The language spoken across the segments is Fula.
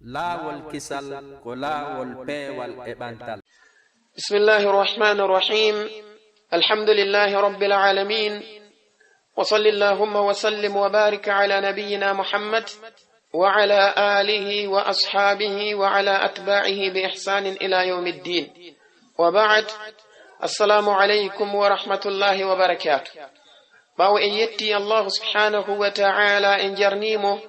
laawol kisal ko laawol peewal e ɓantal. Bismillahi rahmani rahim. Alhamdulillahi rabbil alamin. Wa salli allahumma wa sallim wa barik ala nabiyyina Muhammad wa ala alihi wa ashabihi wa ala atba'ihi bi ihsanin ila yawmiddin. Wa ba'd. Assalamu alaykum wa rahmatullahi wa barakatuh. Bawo en yetti Allah subhanahu wa ta'ala en jarnimo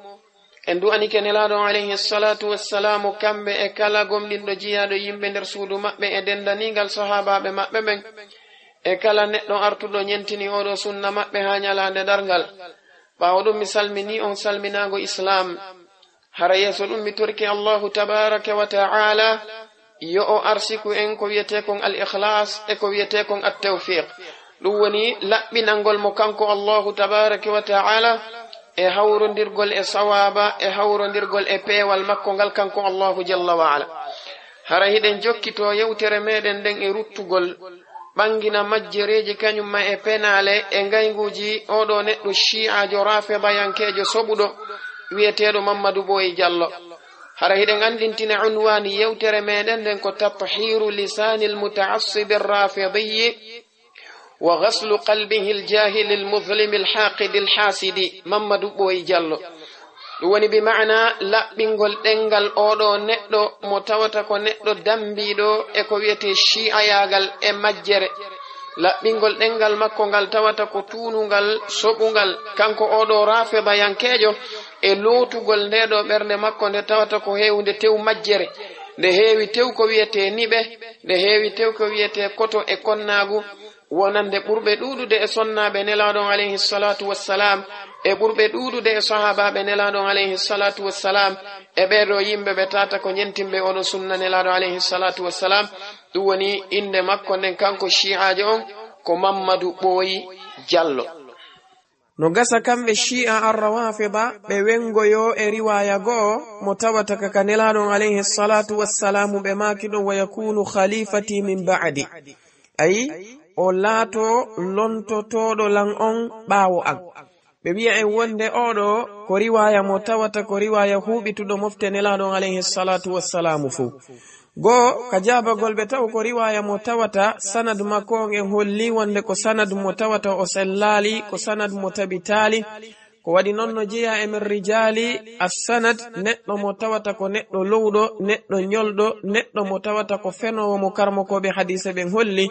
en du'ani kenelaɗo alayhi salatu wassalamu kamɓe e kala gomɗinɗo jiyaɗo yimɓe nder suudu maɓɓe e dendanigal sahabaɓe maɓɓe ɓen e kala neɗɗo artuɗo ñentini oɗo sunna maɓɓe ha ñalande dargal. ɓawo ɗum mi salmini on salminago islam. hara yeeso ɗum mi torki Allahu tabaraka wa ta'ala yo o arsiku en ko wiyete kon al ikhlas e ko wiyete kon at tawfiq. ɗum woni laɓɓinangol mo kanko Allahu tabaraka wa ta'ala e hawrondirgol e sawaba e hawrondirgol e peewal makko ngal kanko Allahu jalla wa ala. hara hiɗen jokkito yewtere meɗen nden e ruttugol ɓangina majjereji kañumma e penale e ngayguji oɗo neɗɗo shi'ajo rafidayankejo soɓuɗo wiyeteɗo Mamadou Boye Diallo. hara hiɗen andintina unwani yewtere meɗen nden ko tathiru lisanil muta'assib ar-rafidiyyi wa ghaslu qalbihi al-jahil al-muzlim al-haqid al-hasidi Mamadou Boye Diallo. ɗum woni bi ma'na laɓɓingol ɗengal oɗo neɗɗo mo tawata ko neɗɗo dambiɗo e ko wiyete shi'ayagal e majjere. laɓɓingol ɗengal makko ngal tawata ko tunungal soɓungal kanko oɗo rafidayankejo e lootugol ndeɗo ɓernde makko nde tawata ko heewde tew majjere, nde heewi tew ko wiyete niɓe, nde heewi tew ko wiyete koto e konnagu, wonande ɓurɓe ɗuɗude e sonnaɓe nelaɗon alayhi salatu wassalam e ɓurɓe ɗuɗude e sahabaɓe nelaɗon alayhi salatu wassalam e ɓeɗo yimɓe ɓe tata ko ñentimɓe oɗo sunna nelaɗo alayhi salatu wassalam. ɗum woni inde makko nden kanko shi'ajo on ko Mamadou Boye Diallo. no gasa kamɓe shi'a ar-rawafida ɓe wengoyo e riwaya go'o mo tawata kaka nelaɗon alayhi salatu wassalamu ɓe maki ɗon wa yakunu khalifati min ba'di, ayi o laato lontotoɗo lan on ɓaawo an. ɓe wiya en wonde oɗo ko riwaya mo tawata ko riwaya huɓituɗo mofte nelaɗon alayhi salatu wassalamu fuu. goo ka jabagol ɓe taw ko riwaya mo tawata sanad makko on en holli wonde ko sanad mo tawata o sellali, ko sanad mo tabitali, ko waɗi noon no jeeya e min rijali as-sanad neɗɗo mo tawata ko neɗɗo lowɗo, neɗɗo ñolɗo, neɗɗo mo tawata ko fenowo mo karmokoɓe hadisa ɓen holli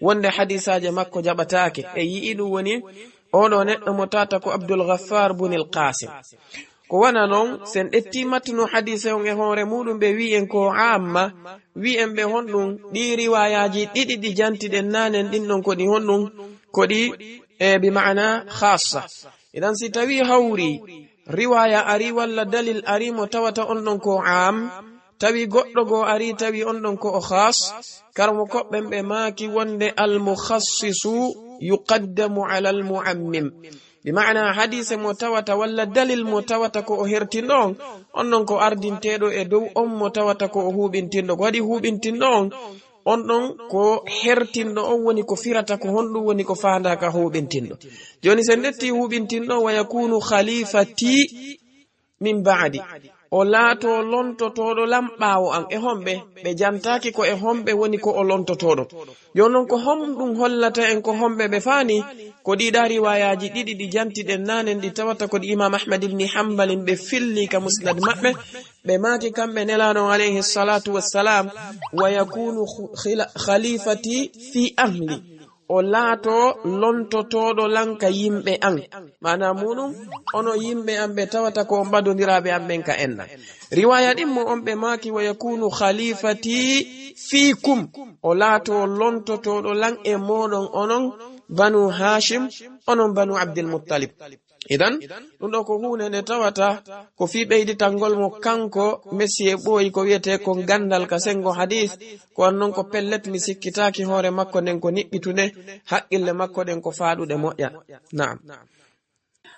wonde hadisaje makko jaɓatake e yi'i ɗum woni oɗo neɗɗo mo tawata ko Abdul Ghaffar bunil Qasim. ko wana noon sen ɗetti mattuno hadisa on e hoore muɗum ɓe wi en ko amma wi en ɓe honɗum ɗi riwayaji ɗiɗi ɗi jantiɗen nanen ɗinɗon koɗi honɗum koɗi e bi ma'ana khassa. idan si tawi hawri riwaya ari walla dalil ari mo tawata on ɗon ko am, tawi goɗɗo go ari tawi on ɗon ko o khas, karmo koɓɓen ɓe maaki wonde al-mukhassisu yuqaddamu ala al-mu'ammim. bi ma'ana hadise mo tawata walla dalil mo tawata ko o hertinɗo on ɗon ko ardinteɗo e dow on mo tawata ko o huɓintinɗo. ko waɗi huɓintinɗo on ɗon ko hertinɗo on woni ko firata ko honɗum woni ko fandaka huɓintinɗo. joni sen detti huɓintinɗo wa yakunu khalifati min ba'di, o laato lontotoɗo lam ɓaawo an e homɓe ɓe jantaki ko e homɓe woni ko o lontotoɗo. joni noon ko homɗum hollata en ko homɓe ɓe faani ko ɗiɗa riwayaji ɗiɗi ɗi jantiɗen nanen ɗi tawata ko ɗi imam Ahmad ibn Hanbalin ɓe filli ka musnad maɓɓe ɓe maaki kamɓe nelaɗon alayhi salatu wassalam wa yakunu khalifati fi ahli, o laato lontotoɗo lanka yimɓe an, mana muɗum ono yimɓe an ɓe tawata ko on ɓadodiraɓe an ɓen ka enna. riwaya ɗin mo on ɓe maki wa yakunu khalifati fikum, o laato lontotoɗo lan e moɗon onon banu Hashim, onon banu Abdul Muttalib. idan ɗum ɗo ko hunde nde tawata ko fi ɓeyditangol mo kanko Monsieur Boye ko wiyete ko gandal ka sengo hadis, ko annon ko pellet mi sikkitaki hoore makko nden ko niɓɓitude haqqille makko ɗen ko faaɗuɗe moƴƴa. Naam.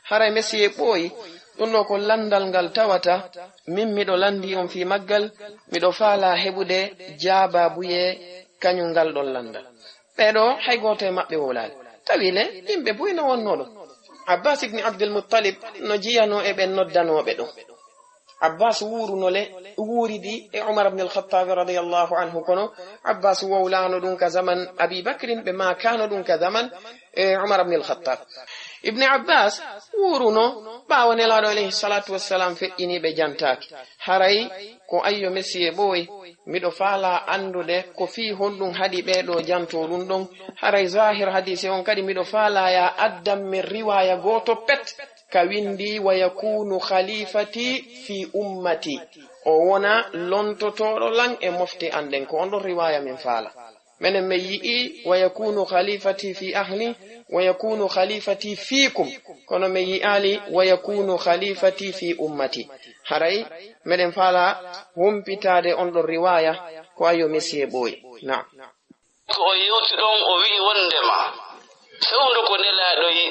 haray Monsieur Boye ɗum ɗo ko landal ngal tawata min miɗo landi on fi maggal, miɗo faala heɓude jaababuye kañum ngal ɗon landal. ɓeɗo hay goto e maɓɓe wolali tawile yimɓe boy no wonno ɗo. Abbas ibn Abdul Muttalib no jiyano e ɓen noddanoɓe ɗo. abbas wurunole wuridi e umar ibn al-khattab radiyallahu anhu kono abbas wawlano dun ka zaman abi bakrin be ma kano dun ka zaman umar ibn al-khattab ibn abbas wuruno bawo nelaɗo alayhi salatu wassalam feƴƴini ɓe jantaki haray ko ayyo messiye ɓoy miɗo faala andude ko fi honɗum haɗi ɓeɗo janto ɗum ɗon haray zahir hadise on kadi miɗo faala ya addam min riwaya goto pet ka windi wa yakunu khalifati fi ummati o wona lontotoɗo lan e mofti anden ko on ɗon riwaya min faala menen mi yi'i wa yakunu khalifati fi ahli wa yakunu khalifati fikum kono mi yi'ali wa yakunu khalifati fi ummati haray meden fala humpitade on ɗon riwaya ko ayo mesiye ɓoyi na ko o yewti ɗon o wi'i wondema fewndo ko nelaɗoyi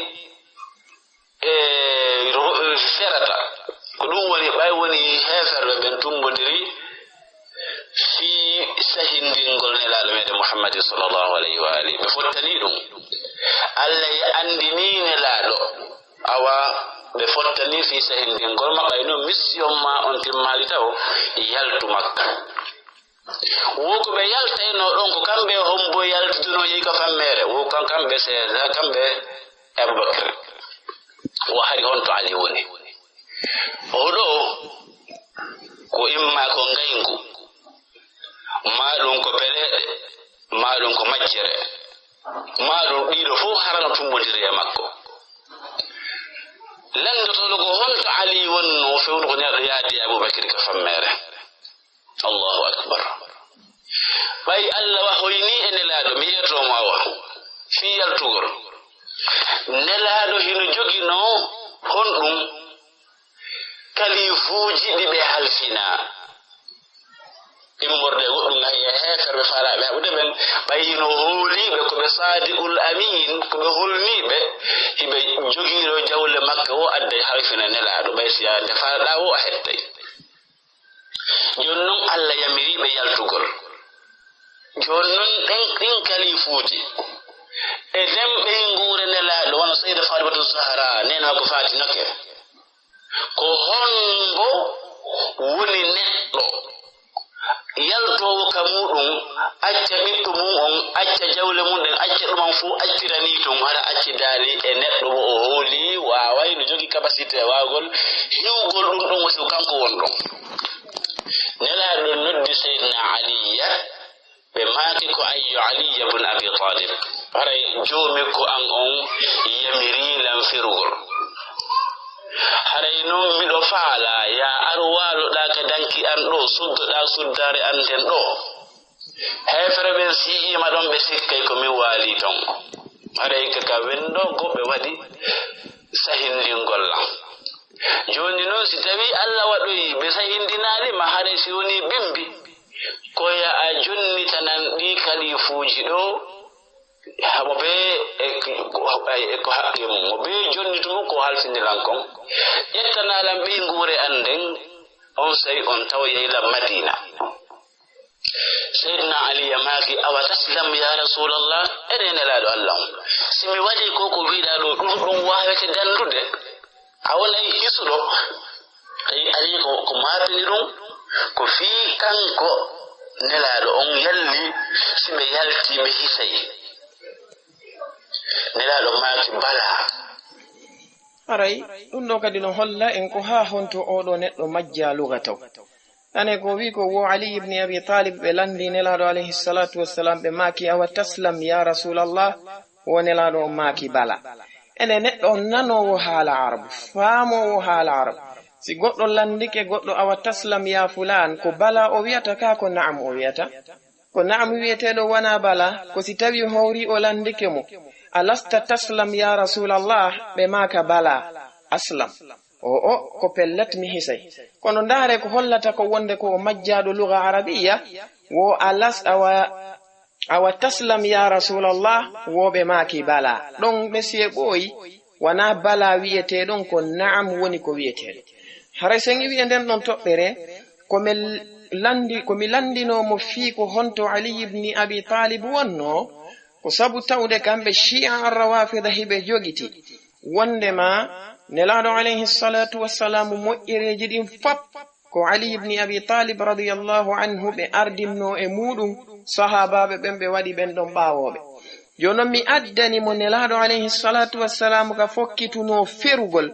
ferata ko ɗum woni ɓay woni heferɓe ɓen tumbodiri fi sahindingol nelaɗo meɗen muhammadin sallllahu alayhi wa alihi ɓe fottani ɗum allah andini nelaɗo awa ɓe fottani fi sahindingol ma ɓay noon mission ma on timmali taw yaltu makka woko ɓe yaltayno ɗon ko kamɓe hombo yaltuduno yehi ka fammere wo kamɓe sesa kamɓe aboubacry wo hari honto ali woni oɗo ko imma ko ngayngu maɗum ko beleɗe maɗum ko majjere maɗum ɗiɗo fof harano tumbodiri e makko landotoɗo ko honto ali wonno fewno ko neɗɗo yaadi aboubacry ka fammere allahu akbar ɓay allah wahoyni e nelaɗo mi yiyatomo awa fi yaltugol nelaɗo hino jogino honɗum kalifuji ɗi ɓe halfina immorde goɗɗum hayya heferɓe faalaɓe haɓude ɓen ɓayino hooliɓe koɓe sadiqul amin koɓe holniɓe hiɓe jogiɗo jawle makka o adda halfina nelaɗo ɓay siya defaɗa o a hettay joni noon allah yamiriɓe yaltugol joni noon ɗin kalifuji e demɓe nguure nelaɗo wono seyda fatimatu zahra nena ko fati nokke ko honbo woni neɗɗo yaltowo ka muɗum acca ɓiɗɗo mum on acca jawle mum ɗen acca ɗuman fo accirani tum hara accidali e neɗɗo mo o hooli waway no jogi capacité wawgol hiwgol ɗum ɗon wasi kanko wonɗon nelaɗo noddi seydna aliya ɓe maaki ko ayyo aliya bun abi talib haray joomi ko an on yamirilan firugol haray noon miɗo faala ya ar waaloɗa ka danki an ɗo suddoɗa suddare an ten ɗo hefere ɓen si'ima ɗon ɓe sikkay ko min waali ton haray kaka wendogo ɓe waɗi sahindingollan joni noon si tawi allah waɗoyi ɓe sahindinalima haray si woni bimbi koya a jonnitanan ɗi kalifuji ɗo mo be ko haqqe mum mo be jonnitumum ko halfindiran kon ƴettanalan ɓi nguure anden on sayi on tawa yeyla madina seydna ali yamaki awa taslam ya rasulallah ene nelaɗo allah on simi waɗi ko ko wiɗa ɗo ɗum ɗum wawete gandude a wonayi hisuɗo ayi ali ko mabini ɗum ko fii kanko nelaɗo on yalli siɓe yalti ɓe hisayi nelaɗo maaki bala haray ɗum ɗo kadi no holla en ko ha honto oɗo neɗɗo majja luga taw ane ko wi ko wo ali ibni abi talib ɓe landi nelaɗo alayhi salatu wassalam ɓe maaki awa taslam ya rasulallah wo nelaɗo on maaki bala ene neɗɗo nanowo haala arabu faamowo haala arabu si goɗɗo landike goɗɗo awa taslam ya fulan ko bala o wiyata ka ko naam o wiyata ko naam wiyeteɗo wona bala ko si tawi howri o landike mo alasta taslam ya rasulallah ɓe maka bala aslam o ko pellet mi hisay kono ndaare ko hollata ko wonde ko majjaɗo luga arabiya wo alas awa taslam ya rasulallah wo ɓe maki bala ɗon ɓesiye ɓooyi wona bala wiyeteɗon ko naam woni ko wiyeteɗo haray sen wiye nden ɗon toɓɓere komi landinomo fii ko honto ali ibni abi talib wonno ko sabu tawde kamɓe shi'a arrawafida hiɓe jogiti wondema nelaɗo alayhi salatu wassalamu moƴƴereji ɗin fop ko Ali ibn Abi Talib radiyallahu anhu ɓe ardinno e muɗum sahabaɓe ɓen ɓe waɗi ɓen ɗon ɓawoɓe. Jonon mi addani mo nelaɗo alayhi salatu wassalam ka fokkituno ferugol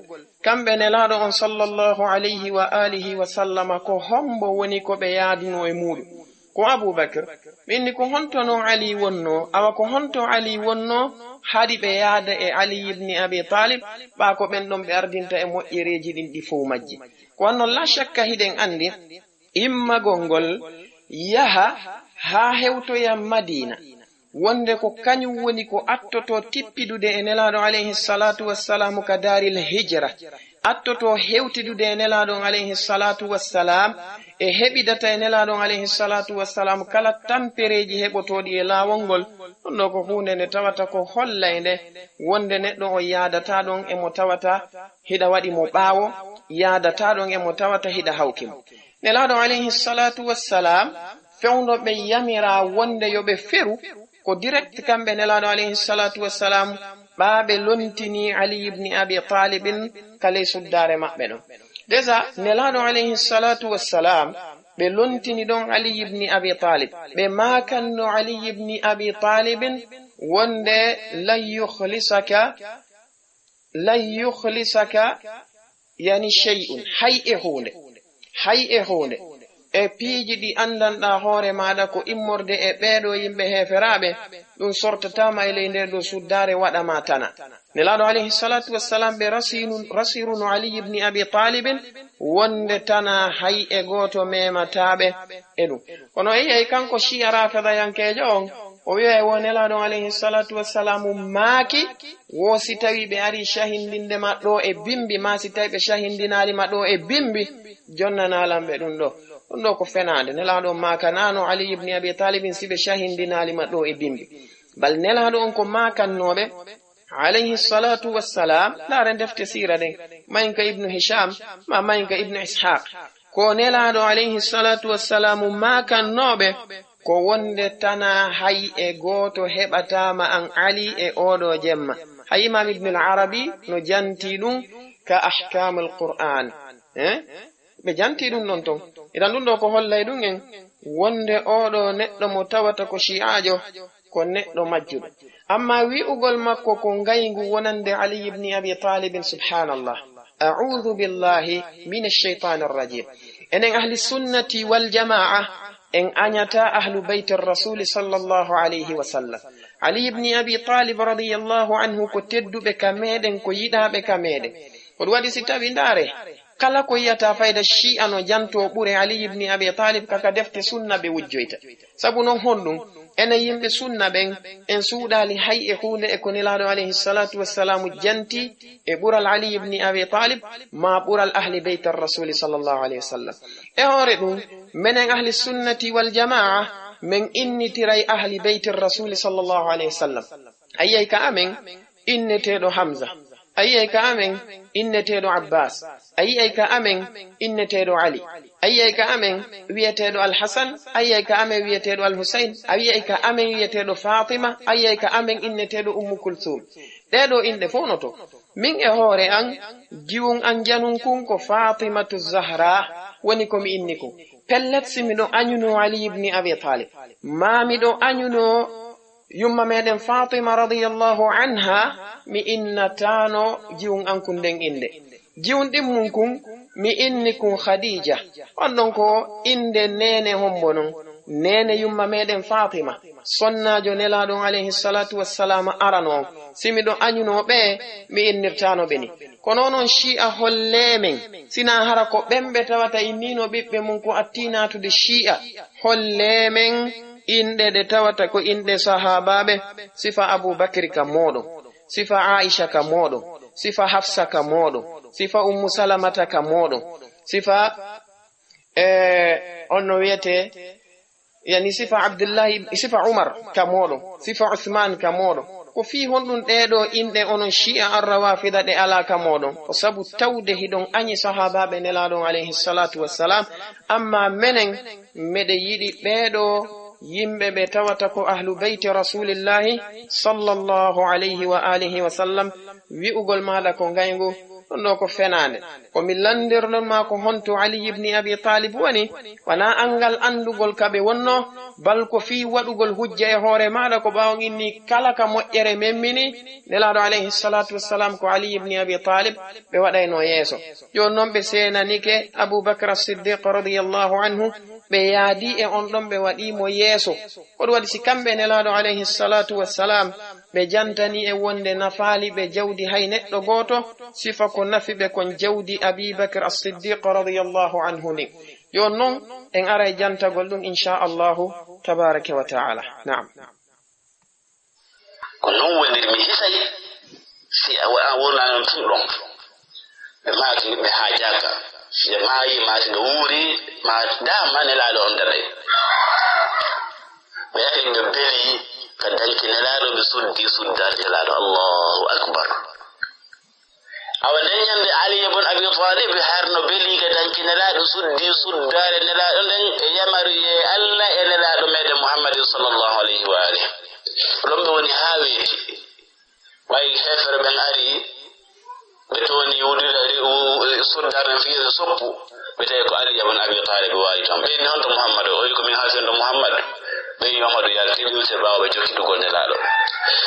kamɓe nelaɗo on sallallahu alayhi wa alihi wa sallama ko hombo woni ko ɓe yaaduno e muɗum. Ko Abubakar minni ko hontono Ali wonno awa ko honto Ali wonno haɗi ɓe yaada e Ali ibn Abi Talib ɓa ko ɓen ɗon ɓe ardinta e moƴƴereji ɗin ɗi fof majji. Ko wanno la shakka hiɗen andi immagol ngol yaha ha hewtoya Madina wonde ko kañum woni ko attoto tippidude e nelaɗo alayhi salatu wassalamu ka daril hijra, attoto hewtidude e nelaɗon alayhi salatu wassalam e heɓidata e nelaɗon alayhi salatu wassalam kala tampereji heɓotoɗi e lawol ngol. ɗum ɗo ko hunde nde tawata ko hollayde wonde neɗɗo o yaadata ɗon emo tawata hiɗa waɗi mo ɓaawo, yaadata ɗon emo tawata hiɗa hawkimo. nelaɗo alayhi salatu wassalam fewno ɓe yamira wonde yoɓe feru ko direct kamɓe nelaɗo alayhi salatu wassalam ɓaaɓe lontini Ali ibn Abi Talibin kale suddare maɓɓe ɗon. Déjà nelaɗo alayhi salatu wassalam ɓe lontini ɗon Ali ibn Abi Talib ɓe makanno Ali ibn Abi Talibin wonde lan yukhlisaka yani shay'un hay e hunde e piiji ɗi andanɗa hoore maɗa ko immorde e ɓeeɗo yimɓe heferaɓe ɗum sortatama e ley nder ɗo suddare waɗama tana. nelaɗo alayhi salatu wassalam ɓe rasiruno Ali ibn Abi Talibin wonde tana hay e goto memataɓe e ɗum. kono yiyay kanko shi'a rafida on o wi'ay wo nelaɗo alayhi salatu wassalamu maaki wo si tawi ɓe ari shahindinde maɗɗo e bimbi ma si tawi ɓe shahindinali maɗɗo e bimbi jonnanalamɓe ɗum ɗo. ɗum ɗo ko fenade nelaɗo makanano Ali ibn Abi Talibin siɓe shahindinali maɗɗo e bimbi, bal nelaɗo on ko makannoɓe alayhi salatu wassalam. laare defte sira ɗen mayinka ibnu Hisham ma mayinka ibnu Ishaq ko nelaɗo alayhi salatu wassalamu makannoɓe ko wonde tana hay e goto heɓatama an Ali e oɗo jemma. hay Imam Ibn al-Arabi no janti ɗum ka ahkamul Qur'an ɓe janti ɗum ɗon ton. idan ɗum ɗo ko hollay ɗum en wonde oɗo neɗɗo mo tawata ko shi'ajo ko neɗɗo majjuɗo, amma wi'ugol makko ko ngaygu wonande Ali ibn Abi Talibin subhanallah. a'udhu billahi minash shaitanir rajim. enen ahli sunnati wal jama'a en añata ahlu baytir rasuli sallallahu alayhi wa sallam. Ali ibn Abi Talib radiyallahu anhu ko tedduɓe ka meɗen ko yiɗaɓe ka meɗen. ko ɗum waɗi si tawi ndaare kala ko yiyata fayda shi'a no janto ɓure Ali ibn Abi Talib kaka defte sunna ɓe wujjoyta. sabu noon honɗum ene yimɓe sunna ɓen en suuɗali hay e hunde e ko nelaɗo alayhi salatu wassalamu janti e ɓural Ali ibn Abi Talib ma ɓural ahli beyt ar-rasuli sallallahu alayhi wa sallam. e hoore ɗum menen ahli sunnati wal jama'a men innitiray ahli beyt ar-rasuli sallallahu alayhi wa sallam. ayyay ka amen inneteɗo Hamza, ayyay ka amen inneteɗo Abbas, ayyay ka amen inneteɗo Ali, ayyay ka amen wiyeteɗo Al-Hasan, ayyay ka amen wiyeteɗo Al-Husayn, ayyay ka amen wiyeteɗo Fatima, ayyay ka amen inneteɗo Ummu Kulthum. ɗeɗo inde fof no to min e hoore an jiwun an janun kun ko Fatimatu Zahra woni komi inni kun. pellet si miɗo añuno Ali ibn Abi Talib ma miɗo añuno yumma meɗen Fatima radiyallahu anha mi innatano jiwun an kun nden inde. jiwun ɗin mun kun mi inni kun Khadija, on ɗon ko inde nene hombo non nene yumma meɗen Fatima sonnajo nelaɗon alayhi salatu wassalam arano on. simiɗo añuno ɓe mi innirtano ɓe ni. kono noon shi'a hollemen sina hara ko ɓemɓe tawata innino ɓiɓɓe mum ko attinatude shi'a hollemen inɗe ɗe tawata ko inɗe sahabaɓe. sifa Abubakri ka moɗon, sifa Aisha ka moɗon, sifa Hafsa ka moɗon, sifa Ummu Salamata ka moɗon, sifa onno wiyete yani sifa Abdullahi, sifa Umar ka moɗon, sifa Uthman ka moɗon. ko fi honɗum ɗeɗo inɗe onon shi'a ar-rawafida ɗe ala ka moɗon ko sabu tawde hiɗon añi sahabaɓe nelaɗon alayhi salatu wassalam. amma menen meɗe yiɗi ɓeɗo yimɓe ɓe tawata ko ahlu beyti rasulillahi sallallahu alayhi wa alihi wa sallam. wi'ugol maɗa ko ngaygu ɗon ɗo ko fenande komi landirɗon ma ko honto Ali ibn Abi Talib woni wana angal andugol kaɓe wonno bal ko fi waɗugol hujja e hoore maɗa ko ɓawon inni kala ka moƴƴere memmini nelaɗo alayhi salatu wassalam ko Ali ibn Abi Talib ɓe waɗayno yeeso joni noon ɓe senanike Abubakar as-Siddiq radiyallahu anhu ɓe yaadi e on ɗon ɓe waɗimo yeeso koɗo waɗi si kamɓe nelaɗo alayhi salatu wassalam ɓe jantani e wonde nafaali ɓe jawdi hay neɗɗo goto sifa ko nafi ɓe kon jawdi Abubakar as-Siddiq radiyallahu anhu ni yon noon en ara e jantagol ɗum inchallahu tabaraka wa taala. Naam. ko non woniri mi hisay si a wonanon tum ɗon ɓe maaki ɓe haajaka je maayi maati ɓe wuuri ma dama nelaɗo on daɗay ɓe yahi ɓe beli ka danki nelaɗo ɓe suddi suddare nelaɗo Allahu akbar awa dañande Ali ibn Abi Talib harno beli ka danki nelaɗo suddi suddare nelaɗo nden e yamari e Allah e nelaɗo meɗen Muhammadin sallallahu alayhi wa alihi ɗon ɓe woni haa weeti ɓay hefere ɓen ari ɓe toni wuɗiri suddare nen fiire soppu ɓe tawi ko Ali ibn Abi Talib wawi tan ɓe ni honto Muhammad o wi ko min haaltendo Muhammad ɓe wi Mamadou yalti ɗiwte ɓawa ɓe jokkidugol nelaɗo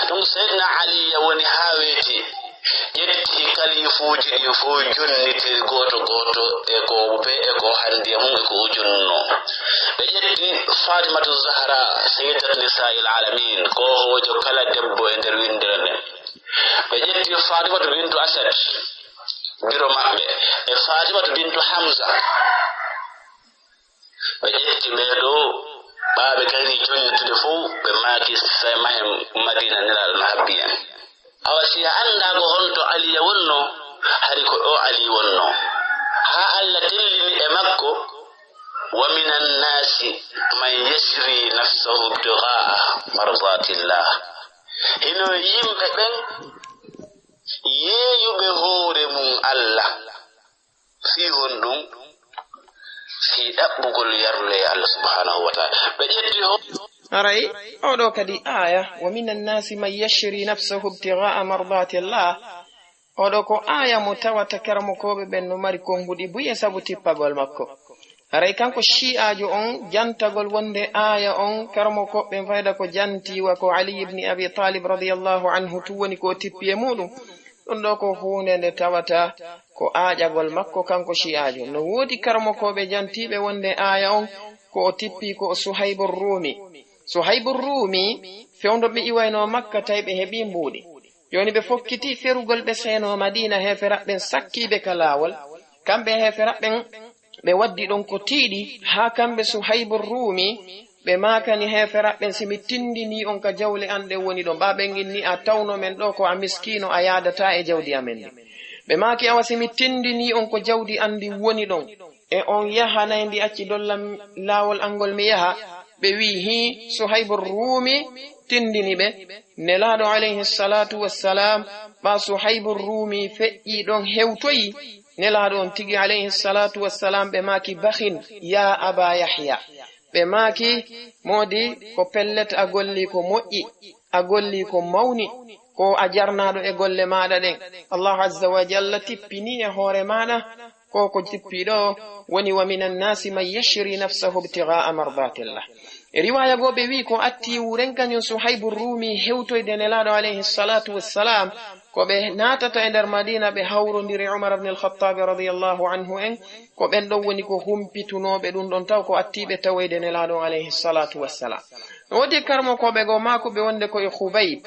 ɗum Seydina Ali woni haa weeti ƴetti kalifuuji ɗi fof jonnitiri goto goto e ko be e ko handi mum e ko ujunno ɓe ƴetti Fatimatu Zahra sayyidat nisa'il alamin ko hojo kala debbo e nder windere nden ɓe ƴetti Fatimatu bintu Asad biro maɓɓe e Fatimatu bintu Hamza ɓe ƴetti ɓeɗo ɓaaɓe gari jonnitude fof ɓe maaki sa mahe Madina nelaɗo no habbi en awa si a annda ko honto Aliya wonno hari ko ɗo Ali wonno ha Allah tellini e makko wa minan nasi man yasri nafsahu ibtigha'a mardatillah hino yimɓe ɓen yeeyuɓe hoore mum Allah fi hon ɗum fi ɗaɓɓugol yarle Allah subhanahu wa ta'ala ɓe ƴetti aray oɗo kadi aya wa minan nasi man yashri nafsahu ibtigha'a mardatillah oɗo ko aya mo tawata karmokoɓe ɓen no mari konguɗi buye sabu tippagol makko aray kanko shi'ajo on jantagol wonde aya on karmokoɓe fayda ko jantiwa ko Ali ibn Abi Talib radiyallahu anhu tu woni ko tippi e muɗum ɗum ɗo ko hunde nde tawata ko aaƴagol makko kanko shi'ajo no woodi karmokoɓe jantiɓe wonde aya on ko o tippi ko Suhaybur Rumi Suhaybur Rumi fewdoɓe iwayno Makka tawi ɓe heɓi mbuuɗi joni ɓe fokkiti ferugol ɓe seeno Madina heferaɓɓen sakkiɓe ka laawol kamɓe heferaɓɓen ɓe waddi ɗon ko tiiɗi ha kamɓe Suhaybur Rumi ɓe makani heferaɓɓen simi tindini on ka jawle an ɗe woni ɗon ɓaɓen inni a tawno men ɗo ko a miskino a yadata e jawdi amen ndi ɓe maki awa simi tindini on ko jawdi andi woni ɗon e on yaha nayndi acci dollam laawol angol mi yaha ɓe wi hi Suhaybur Rumi tindini ɓe nelaɗo alayhi salatu wassalam ɓa Suhaybur Rumi feƴƴi ɗon hewtoyi nelaɗo on tigi alayhi salatu wassalam ɓe maki bakhin ya aba Yahya ɓe maki modi ko pellet a golli ko moƴƴi a golli ko mawni ko a jarnaɗo e golle maɗa ɗen Allahu azza wa jalla tippini e hoore maɗa ko tippiɗo woni wa minan nasi man yashri nafsahu ibtigha'a mardatillah e riwaya go ɓe wi ko atti wuren kañum Suhaybur Rumi hewtoyde nelaɗo alayhi salatu wassalam ko ɓe natata e nder Madina ɓe hawrodiri Umar ibn al-Khattab radiyallahu anhu en ko ɓen ɗon woni ko humpitunoɓe ɗum ɗon taw ko attiɓe tawoyde nelaɗo alayhi salatu wassalam no wodi karmokoɓe go mako ɓe wonde koye Khubayb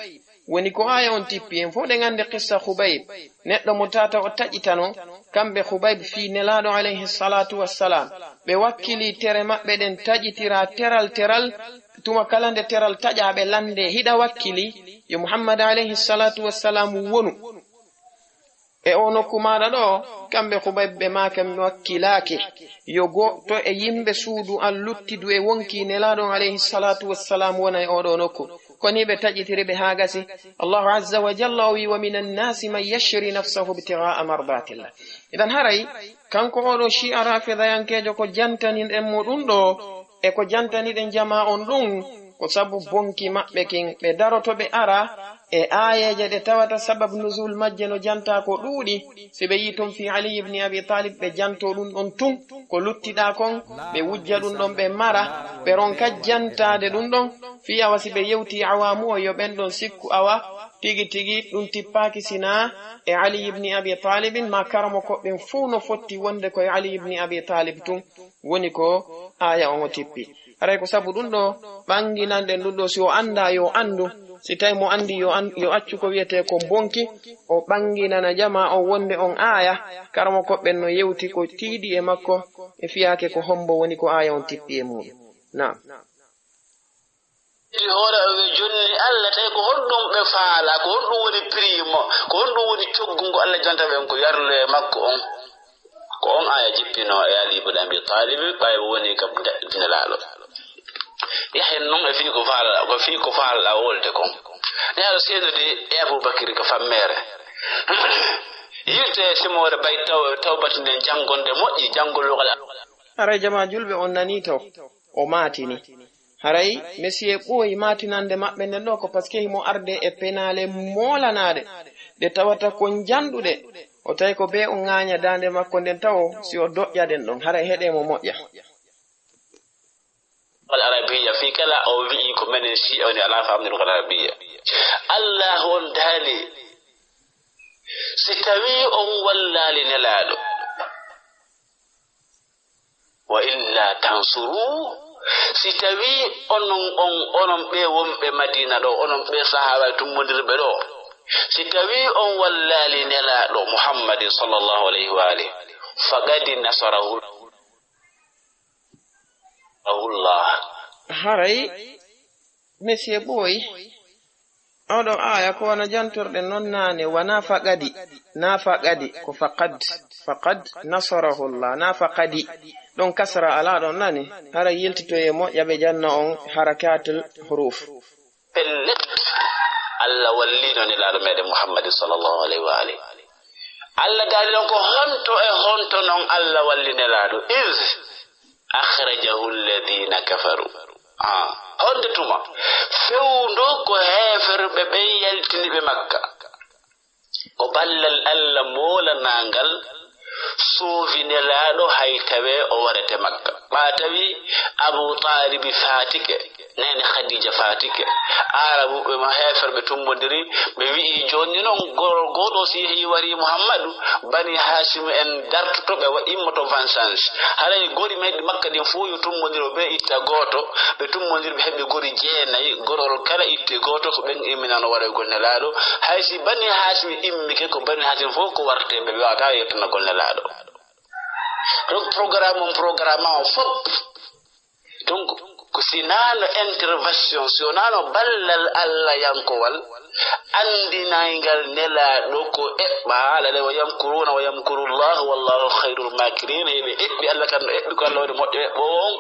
woni ko aya on tippi en fof ɗen andi qissa Khubayb neɗɗo mo tata o taƴitano kamɓe Khubayb fi nelaɗo alayhi salatu wassalam ɓe wakkili tere maɓɓe ɗen taƴitira teral tuma kala nde teral taƴaɓe lande hiɗa wakkili yo Muhammad alayhi salatu wassalam wonu e o nokku maɗa ɗo kamɓe Khubayb ɓe maka wakkilake yo goɗɗo e yimɓe suudu an luttidu e wonki nelaɗo alayhi salatu wassalam wona e oɗo nokku koni ɓe taƴitiri ɓe ha gasi Allahu azza wa jalla o wi wa minan nasi man yashri nafsahu ibtigha'a mardatillah idan haray kanko oɗo shi'a rafidayankejo ko jantaniɗen mo ɗum ɗo e ko jantaniɗen jama on ɗum ko sabu bonki maɓɓe kin ɓe daroto ɓe ara e ayaje ɗe tawata sabab nuzul majje no janta ko ɗuuɗi si ɓe yi ton fi ali ibni abi talib ɓe janto ɗum ɗon tun ko luttiɗa kon ɓe wujja ɗum ɗon ɓe mara ɓe ronka jantade ɗum ɗon fi awa si ɓe yewti awamu o yo ɓen ɗon sikku awa tigi tigi ɗum tippaki sina e ali ibni abi talibin ma karamo koɓɓen fuu no fotti wonde koye ali ibni abi talib tun woni ko aya on o tippi haray ko sabu ɗum ɗo ɓanginanden ɗum ɗo si o anda yo andu si tawi mo andi yo accu ko wiyete ko bonki o ɓanginana jama o wonde on aya karamo koɓɓen no yewti ko tiiɗi e makko e fiyake ko hombo woni ko aya on tippi e muɗum nam hoore jonni Allah tawi ko honɗum ɓe faala ko honɗum woni primo ko honɗum woni coggungo Allah jonta ɓen ko yarle makko on ko on aya jippino e Ali ibn Abi Talib ɓawi woni kam daɗɗinelaɗo yahen noon e fii ko faalaɗa wolde kon nehaɗo seenude e Aboubacry ko fammere yirte simore bay tawbati nden janggonde moƴƴi janngollugal haray jama julɓe on nani taw o matini haray monsieur ɓooyi matinande maɓɓe nden ɗo ko par ce que himo arde e penale molanade ɗe tawata ko janɗuɗe o tawi ko be o ŋaña dande makko nden tawo si o doƴƴaden ɗon haray heɗemo moƴƴa العربية في كلا أو فيكم من الشيء أو على فهم اللغة العربية الله دالي ستوي ولا لنلالو وإلا تنصروا ستوي أنم بيوم بمدينة دو أنم بصحابة تمدر بدو ستوي ولا لنلالو محمد صلى الله عليه وآله فقد نصره Allah haray monsieur boy oɗo aya ko wana jantorɗe non nane wana faqadi ko faqad nasarahu Allah na faqadi ɗon kasra ala ɗon nani haray yeltito e moƴƴa ɓe janna on harakatul huruf pellet Allah wallino ni laɗo meɗen Muhammad sallallahu alaihi wa alihi Allah dali ɗon ko honto non Allah walline laɗo iz akhrajahu alladhina kafaru hondetuma fewndo ko heferɓe ɓe yaltiniɓe Makka o ballal Allah molanangal sofinelaɗo hay tawe o warete Makka ɓa tawi Abu Talib fatike nene Khadija fatike arabuɓe ma heferɓe tummodiri ɓe wi'i joni noon goɗo si yehi wari Muhammadu bani Hashim en dartotoɓe immoto vengeance haray gori meɗi Makka ɗin fuu yo tummodiro ɓe itta goto ɓe tummodiri ɓe heɓe gori jeenayi gorol kala itte goto ko ɓen imminano waɗa gonnelaɗo hay si bani Hashim immike ko bani Hashim fof ko warteɓe ɓe wawata yettana gonnelaɗo donc programme o fop donc ko sinano intervention sinano ballal Allah yankowal andinaygal nelaɗo ko eɓɓa alade wa yamkuruna wa yamkurullah wallahu khairul makirin heɓe eɓɓi Allah kan no eɓɓi ko Allah waɗi moƴƴo eɓɓo on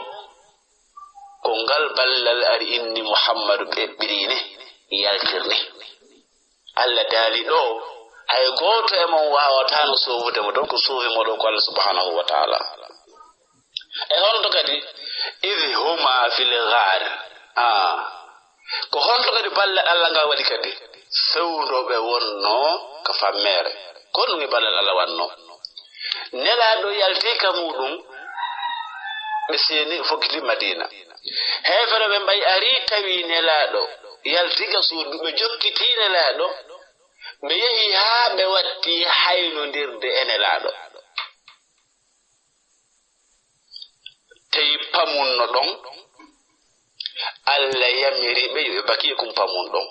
ko ngal ballal ari inni Muhammadu ɓe eɓɓirine yaltirni Allah daali ɗo ay goto e mon wawata no sowudemo donc sowi moɗon ko Allah subhanahu wa ta'ala e honto kadi idh huma fil ghar ko honto kadi ballal Allah ngal waɗi kadi fewnoɓe wonno ko fammere ko ɗum e ballal Allah wanno nelaɗo yaltika muɗum ɓe seni fokkiti Madina hefere ɓe mbayi ari tawi nelaɗo yaltika suudu ɓe jokkiti nelaɗo ɓe yehi haa ɓe watti haynodirde e nelaɗo tawi pamunno ɗon Allah yamiriɓe yoɓe baki kum pamun ɗon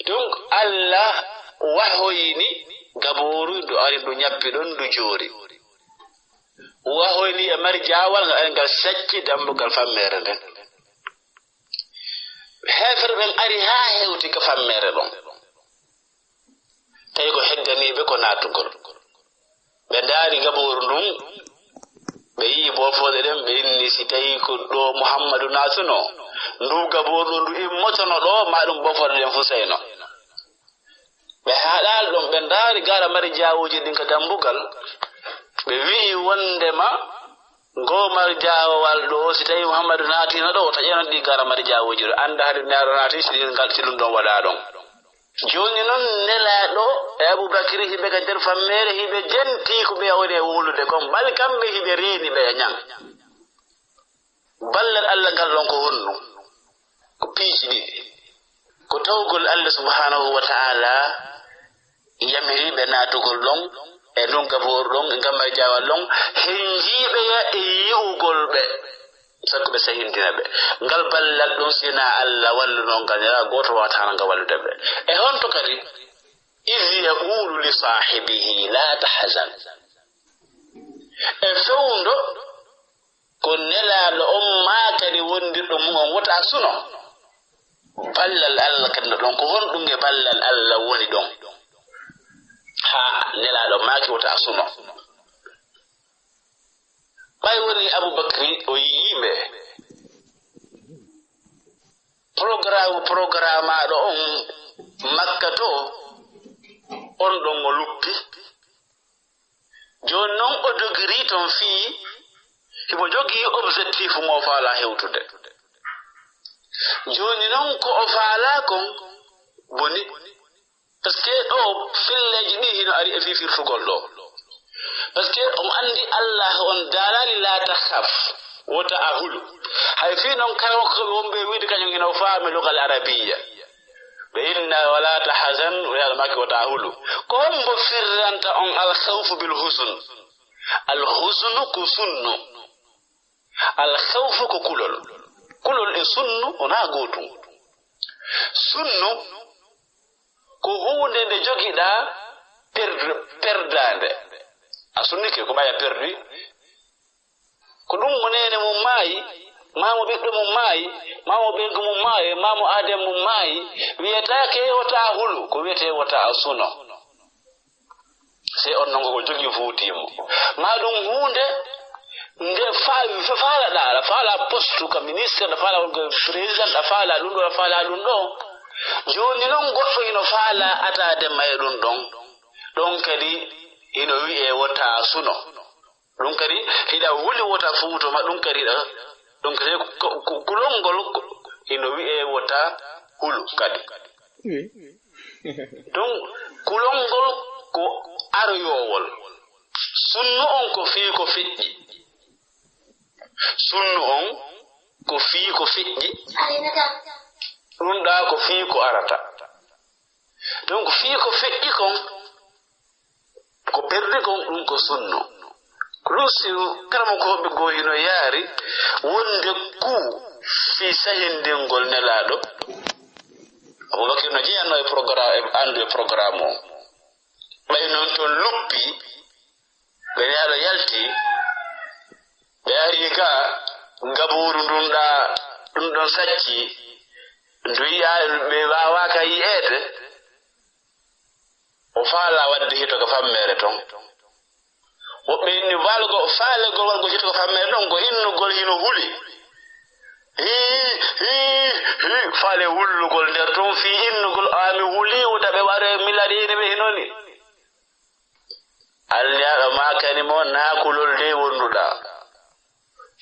donc Allah wahoyni gaboru ndu ari ndu ñappi ɗon ndu joori wahoyni e mari jawal ngal sacci dambugal fammere nden hefere ɓen ari haa hewti ko fammere ɗon tawi ko hedganiɓe ko natugol ɓe ndaari gaboru ndun ɓe yii bofoɗe ɗen ɓe inni si tawi ko ɗo Muhammadu natuno ndu gaboru ndu immotono ɗo ma ɗum bofoɗe ɗen fu seyno ɓe haɗal ɗon ɓe ndaari gara mari jawuji ɗin ko dambugal ɓe wi'i wondema ngomar jaawal ɗo si tawi muhammadu naatina ɗo taƴeno ɗi garamar jaawoji ɗo anda hade nearo naati siɗin ngal silum ɗon waɗa ɗon joni noon nelaɗo e aboubacry hiɓe ka nder fammere hiɓe jenti ko ɓe woni e wulude kon bal kamɓe hiɓe reeni ɓe ñang ballal allah ngal ɗon ko honnu ko piiji ɗiɗi ko tawgol allah subhanahu wa ta'ala yamiriɓe naatugol ɗon e ɗum gaboor ɗon e gammar jawal ɗon hen jiiɓe e yi'ugol ɓe sakko ɓe sahindina ɓe ngal ballal ɗum sina allah walluno ngal nela goto wawata nga wallude ɓe e honto kadi id yaqulu li sahibihi la tahzan e fewndo ko nelaɗo on ma kadi wondirɗo mum on wota suno ballal allah kadi no ɗon ko honɗum e ballal allah woni ɗon ha nelaɗo maki wota suno ɓay woni aboubacry o yiiɓe programme aɗo on makka to on ɗon o luppi joni noon o dogiri ton fii himo jogii objectif mo faala hewtude joni noon ko o faala kon boni par ce que ɗo filleji ɗi hino ari e fifirtugol ɗo par ce que on andi allah on dalali la takhaf wota a hulu hay fi noon kala ko wonɓe wiide kañum hino faami lugal arabiya ɓe inna wala tahzan yaala makki wota a hulu ko hombo firranta on alkhawfu bil husn alhusnu ko sunnu alkhawfu ko kulol e sunnu wona gootum sunnu ko hunde nde jogiɗa perdande a sunnike ko ɓaya perdi ko ɗum monene mum maayi mamo ɓiɗɗo mum maayi mamo ɓeygu mum maayi mamo adem mum maayi wiyetake wota hulu ko wiyete wota a suno se on nongo ko jogi fuutimo ma ɗum hunde nde faalaɗa aɗa faala postu ka ministre aɗa faala wonko président aɗa faala ɗum ɗo aɗa faala ɗum ɗo joni noon goɗɗo hino faala atade may ɗum ɗon kadi hino wi'e wota suno ɗum kadi hiɗa huli wota fuutoma ɗum kadi ɗum kadi kulolngol hino wi'e wota hulu kadi ɗum kulolngol ko aroyowol sunnu on ko fii ko fiƴƴi sunnu on ko fii ko fiƴƴi ɗum ɗa ko fii ko arata donc fii ko feƴƴi kon ko perdi kon ɗum ko sunno ko ɗum si karamo ko hoɓɓe goo hino yaari wonde kuu fii sahindingol nelaɗo aboubacry no jeyanno e programme e andu e programme o ɓay noon toon luppi ɓe yaɗo yalti ɓe ari ka gabouru ndun ɗa ɗum ɗon sacci ndu yiya ɓe wawaka yi'ede o faala wadde hito ko fammere ton woɓɓe inni walgo faalegol walgo hito ko fammere ɗon ko innugol hino huli hi faale wullugol nder ton fi innugol ami huli wuta ɓe ware milaɗini ɓe hinoni alniyaɗo makani mo nakulol de wonduɗa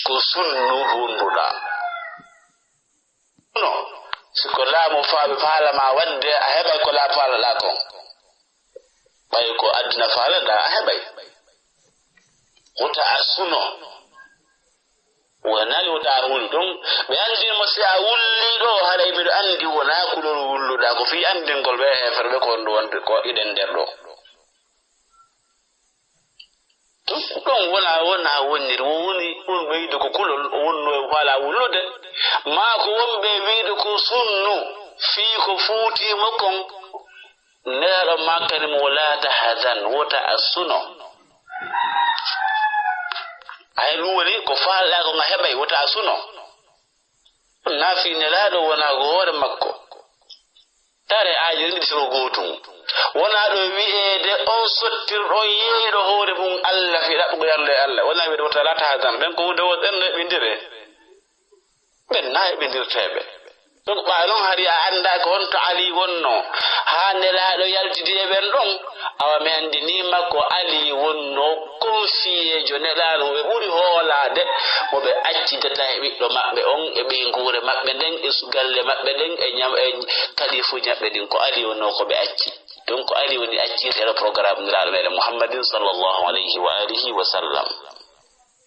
ko sunnu wonduɗa no siko laamu faaɓe faalama wadde a heɓay ko laamu faalaɗa kon ɓay ko addina faalaɗa a heɓay wota a suno wonali wota a huli ɗum ɓe andinmo si a wulli ɗo haɗa mbiɗo andi wona kulol wulluɗa ko fi andingol ɓe hefere ɓe kon ɗo wonde ko iɗen nder ɗo ɗum wona wonniri woni ɗum ɓeyde ko kulol o wonno e faala wullude ma ko wonɓe wiide ko sunnu fii ko fuutimo kon neɗo makkani mo wala tahzan wota a suno ay ɗum woni ko faalɗa ko nga heɓay wota a suno naafi nelaɗo wona ko hoore makko tare aaji ɗiɗi siko gootum wona ɗo wi'eede on sottirɗon yeeyɗo hoore mum allah fi ɗaɓɓugo yarde allah wona wiide wota la tahzan ɓen ko hunde woɗɗen no heɓindire ɓen na heɓindirteɓe donc ba non hari anda ko on to ali wonno ha nelaɗo yaltidi e ɓen ɗon awa mi andi ni makko ali wonno confiyejo nelaɗo ɓe ɓuri hoolade mo ɓe accitata e ɓiɗɗo maɓɓe on e ɓeygure maɓɓe nden e galle maɓɓe nden e ñam e kalifu ñaɓɓe ɗin ko ali wonno ko ɓe acci donc ali woni accirteɗo programme nelaɗo meɗen muhammadin sallllahu alayhi wa alihi wa sallam.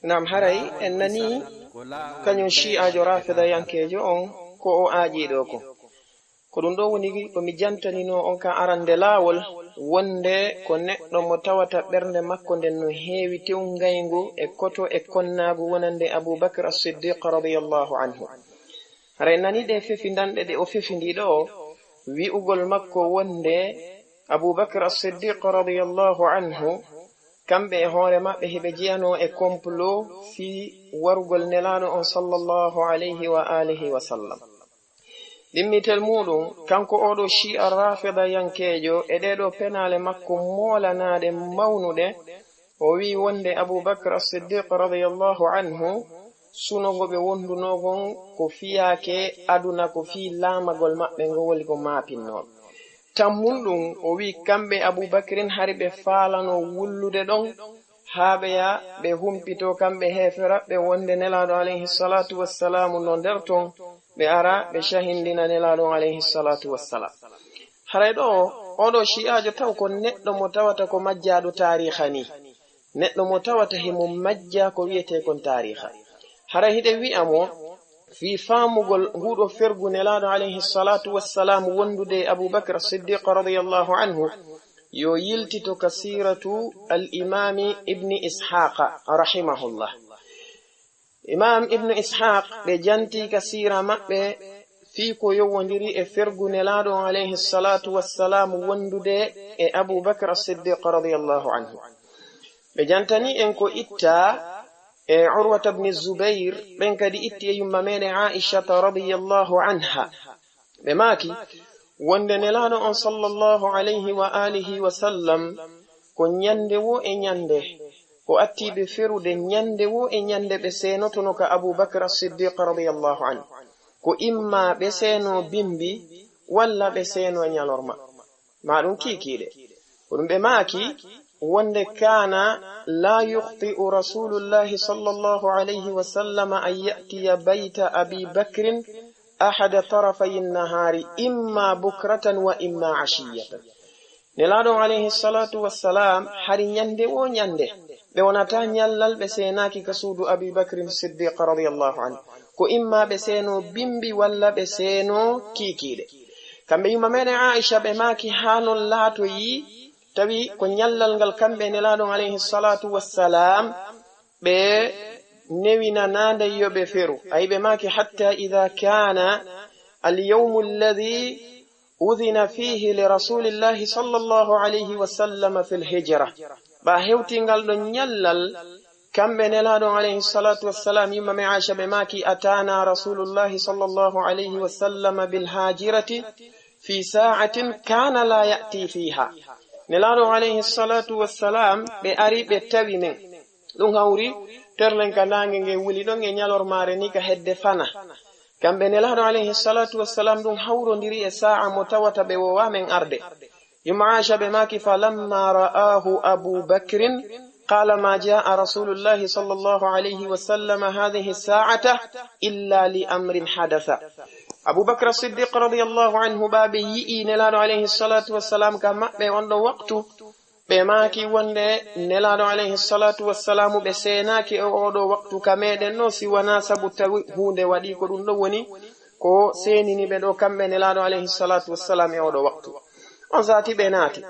Nam haray en nani kañum shi'ajo rafida yankejo on ko o aajiɗo ko ɗum ɗo woni ko mi jantanino on ka arande laawol wonde ko neɗɗo mo tawata ɓernde makko nden no heewi tewngaygu e koto e konnaagu wonande Abubakar as-Siddiq radiyallahu anhu. Haray nani ɗe fefindanɗe ɗe o fefindiɗo o wi'ugol makko wonde Abubakar as-Siddiq radiyallahu anhu kamɓe e hoore maɓɓe heɓe jeyano e complot fi warugol nelaɗo on sallallahu alayhi wa alihi wa sallam. Ɗimmitel muɗum kanko oɗo shi'a rafida yankejo e ɗeɗo penale makko molanade mawnuɗe o wi wonde Abubakar as-Siddiq radiyallahu anhu sunogoɓe wondunogon ko fiyake aduna ko fi lamagol maɓɓe ngo woli ko mapinnoɓe. Tammun ɗum o wi kamɓe Abubakrin hari ɓe falano wullude ɗon haa ɓe ya ɓe humpito kamɓe heferaɓe wonde nelaɗo alayhi salatu wassalamu no nder ton ɓe ara ɓe shahindina nelaɗo alayhi salatu wassalam. Haray ɗo oɗo shi'ajo taw ko neɗɗo mo tawata ko majjaɗo tariha ni neɗɗo mo tawata himo majja ko wiyete kon tariha. Haray hiɗe wi'amo fi famugol huɗo fergu nelaɗo alayhi salatu wassalam wondude Abubakar as-Siddiq radiyallahu anhu yo yiltito kasiratu al-imami ibni ishaqa rahimahullah. Imam ibn ishaq ɓe janti kasira maɓɓe fi ko yowodiri e fergu nelaɗo alayhi salatu wassalam wondude e Abubakar as-Siddiq radiyallahu anhu. Ɓe jantani en ko itta e Urwata ibn Zubair ɓen kadi itti e yumma meɗen Aishata radiyallahu anha ɓe maaki wonde nelaɗo on sallallahu alayhi wa alihi wa sallam ko nyande wo e nyande ko attiɓe ferude nyande wo e nyande ɓe senotono ka Abubakar as-Siddiq radiyallahu anhu ko imma ɓe seno bimbi walla ɓe seno nyalorma maɗum kikiɗe ko ɗum ɓe maaki wonde kana la yukhti'u rasulullahi sallallahu alayhi wa sallam an ya'tiya bayta Abi Bakrin ahada tarafay an-nahari imma bukratan wa imma ashiyatan. Nelaɗo alayhi salatu wassalam hari nyande wo nyande ɓe wonata nyallal ɓe senaki ka suudu Abi Bakrin Siddiq radiyallahu anhu ko imma ɓe seno bimbi walla ɓe seno kikiɗe. Kamɓe yumma meɗen Aisha ɓe maki hanon laatoyi tawi ko nyallal ngal kamɓe nelaɗo alayhi salatu wassalam ɓe newina nande yoɓe feru ay ɓe maki hatta idha kana al-yawmu alladhi udhina fihi li rasulillahi sallallahu alayhi wa sallam fil hijra ba hewtingal ɗo nyallal kamɓe nelaɗo alayhi salatu wassalam yumma me Aisha ɓe maki atana rasulullahi sallallahu alayhi wa sallam bil hajirati fi sa'atin kana la ya'ti fiha. Nelaɗo alayhi salatu wassalam ɓe ari ɓe tawi men ɗum hawri terlen ka nange nge wuli ɗon e nyalormare ni ka hedde fana kamɓe nelaɗo alayhi salatu wassalam ɗum hawrodiri e sa'a mo tawata ɓe wowa men arde. Yumma Aisha ɓe maki falamma ra'ahu Abu Bakrin qala ma ja'a rasulullahi sallallahu alayhi wa sallam hadhihi sa'ata illa li amrin hadatha. Abubakar as-Siddiq radiyallahu anhu baɓe yi'i nelaɗo alayhi salatu wassalam ka maɓɓe on ɗo waktu ɓe maaki wonde nelaɗo alayhi salatu wassalamu ɓe senaki e oɗo waktu ka meɗen no si wana sabu tawi hunde waɗi ko ɗum ɗo woni ko senini ɓe ɗo kamɓe nelaɗo alayhi salatu wassalam e oɗo waktu on zati ɓe naati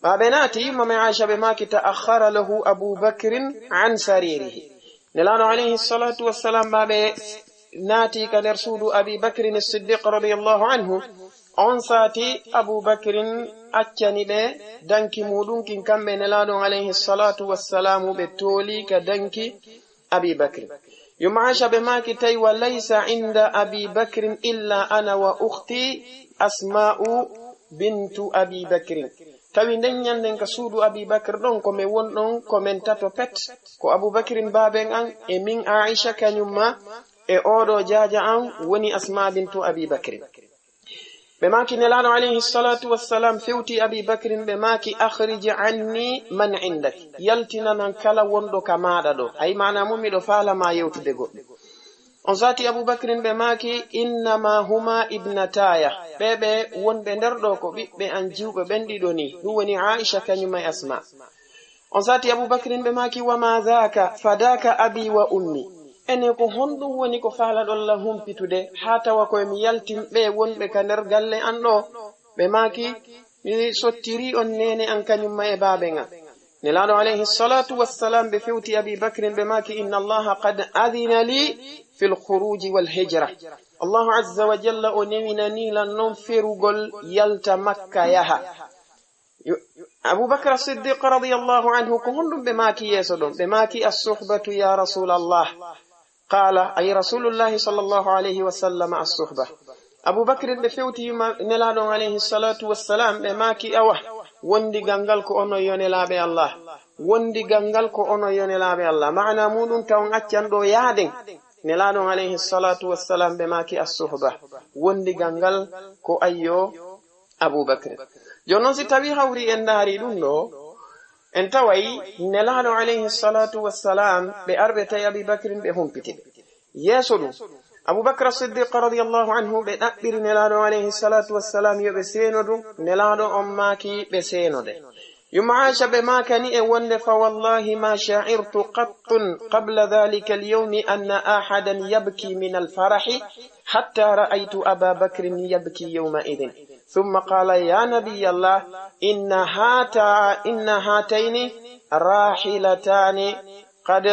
baɓe naati yumma me Aisha ɓe maaki ta'akhkhara lahu Abu Bakrin an saririhi. Nelaɗo alayhi salatu wassalam baɓe naati ka nder suudu Abi Bakrin as-Siddiq radiyallahu anhu on sati Abu Bakrin accani ɓe danki muɗum kin kamɓe nelaɗo alayhi salatu wassalamu ɓe tooli ka danki Abi Bakrin. Yumma Aisha ɓe maki tawi wa laysa inda Abi Bakrin illa ana wa ukhti Asma'u bintu Abi Bakrin. Tawi nden nyanden ka suudu Abi Bakr ɗon ko me wonɗon ko men tato pet ko Abu Bakrin baben an e min Aisha kanyumma e oɗo jaja an woni Asma bintu Abi Bakrin. بماكي نلانو عليه الصلاة والسلام فيوتي أبي بكر بماكي أخرج عني من عندك يلتنا ننكلا وندو كمادا دو أي معنى مميدو فعلا ما يوتو دقو أنصاتي أبو بكر بماكي إنما هما ابنتايا بيبي ون بندردوكو بي أنجيو ببندي دوني هوني عائشة كنما أسماء أنصاتي أبو بكر بماكي وما ذاك فداك أبي وأمي ene ko honɗum woni ko faalaɗon la humpitude haa tawa koye mi yaltimɓe wonɓe ka nder galle an ɗo ɓe maaki mi sottiri on nene an kañumma e baabe nga nelaɗo alayhi salatu wassalam ɓe fewti abi bakrin ɓe maaki inna allaha qad adina li fi lkhuruji walhijra allahu azza wa jalla o newinanilan noon ferugol yalta makka yaha أبو بكر الصديق رضي الله عنه كهندم بماكي يسدون بماكي الصحبة يا رسول الله قال أي رسول الله صلى الله عليه وسلم الصحبة أبو بكر بفوتي نلادون عليه الصلاة والسلام بماكي أوه وندي غنغلكو أنو يونلابي الله وندي غنغلكو أنو يونلابي الله معنا مودون تاون أتياندو يادين نلادون عليه الصلاة والسلام بماكي الصحبة وندي غنغلكو أيو أبو بكر jonon si tawi hawri en daari ɗum ɗo en tawayi nelaɗo alayhi salatu wassalam ɓe arɓe tawi abubacrin ɓe humpitiɓe yeeso ɗum aboubacre siddiq radiallahu anhu ɓe ɗaɓɓiri nelaɗo alayhi salatu wassalam yoɓe seeno ɗum nelaɗo on maaki ɓe seenode yumma aicha ɓe makani e wonde fa wallahi ma sha'irtu qattun qabla dhalika alyawmi anna ahadan yabki min alfarahi hatta ra'aytu aba bakrin yabki yawma idin ثم قال يا نبي الله إن هاتين راحلتان قد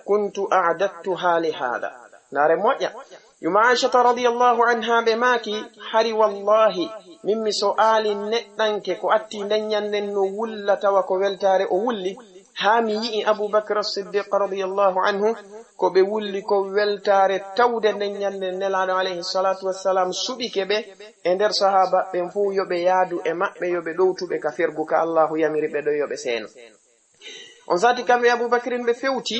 كنت أعددتها لهذا نار مويا يوم عائشة رضي الله عنها بماكي حري والله من سؤال نتنك كأتي ننين ولة وكوالتار أولي هامي أبو بكر الصديق رضي الله عنه ko be wulli ko weltare tawde nden nyande nelaɗo alayhi salatu wassalam suɓike ɓe e nder sahaba ɓen fuu yoɓe yaadu e maɓɓe yoɓe ɗowtuɓe ka fergu ka allahu yamiri ɓe ɗo yoɓe seeno on sati kamɓe aboubacrin ɓe fewti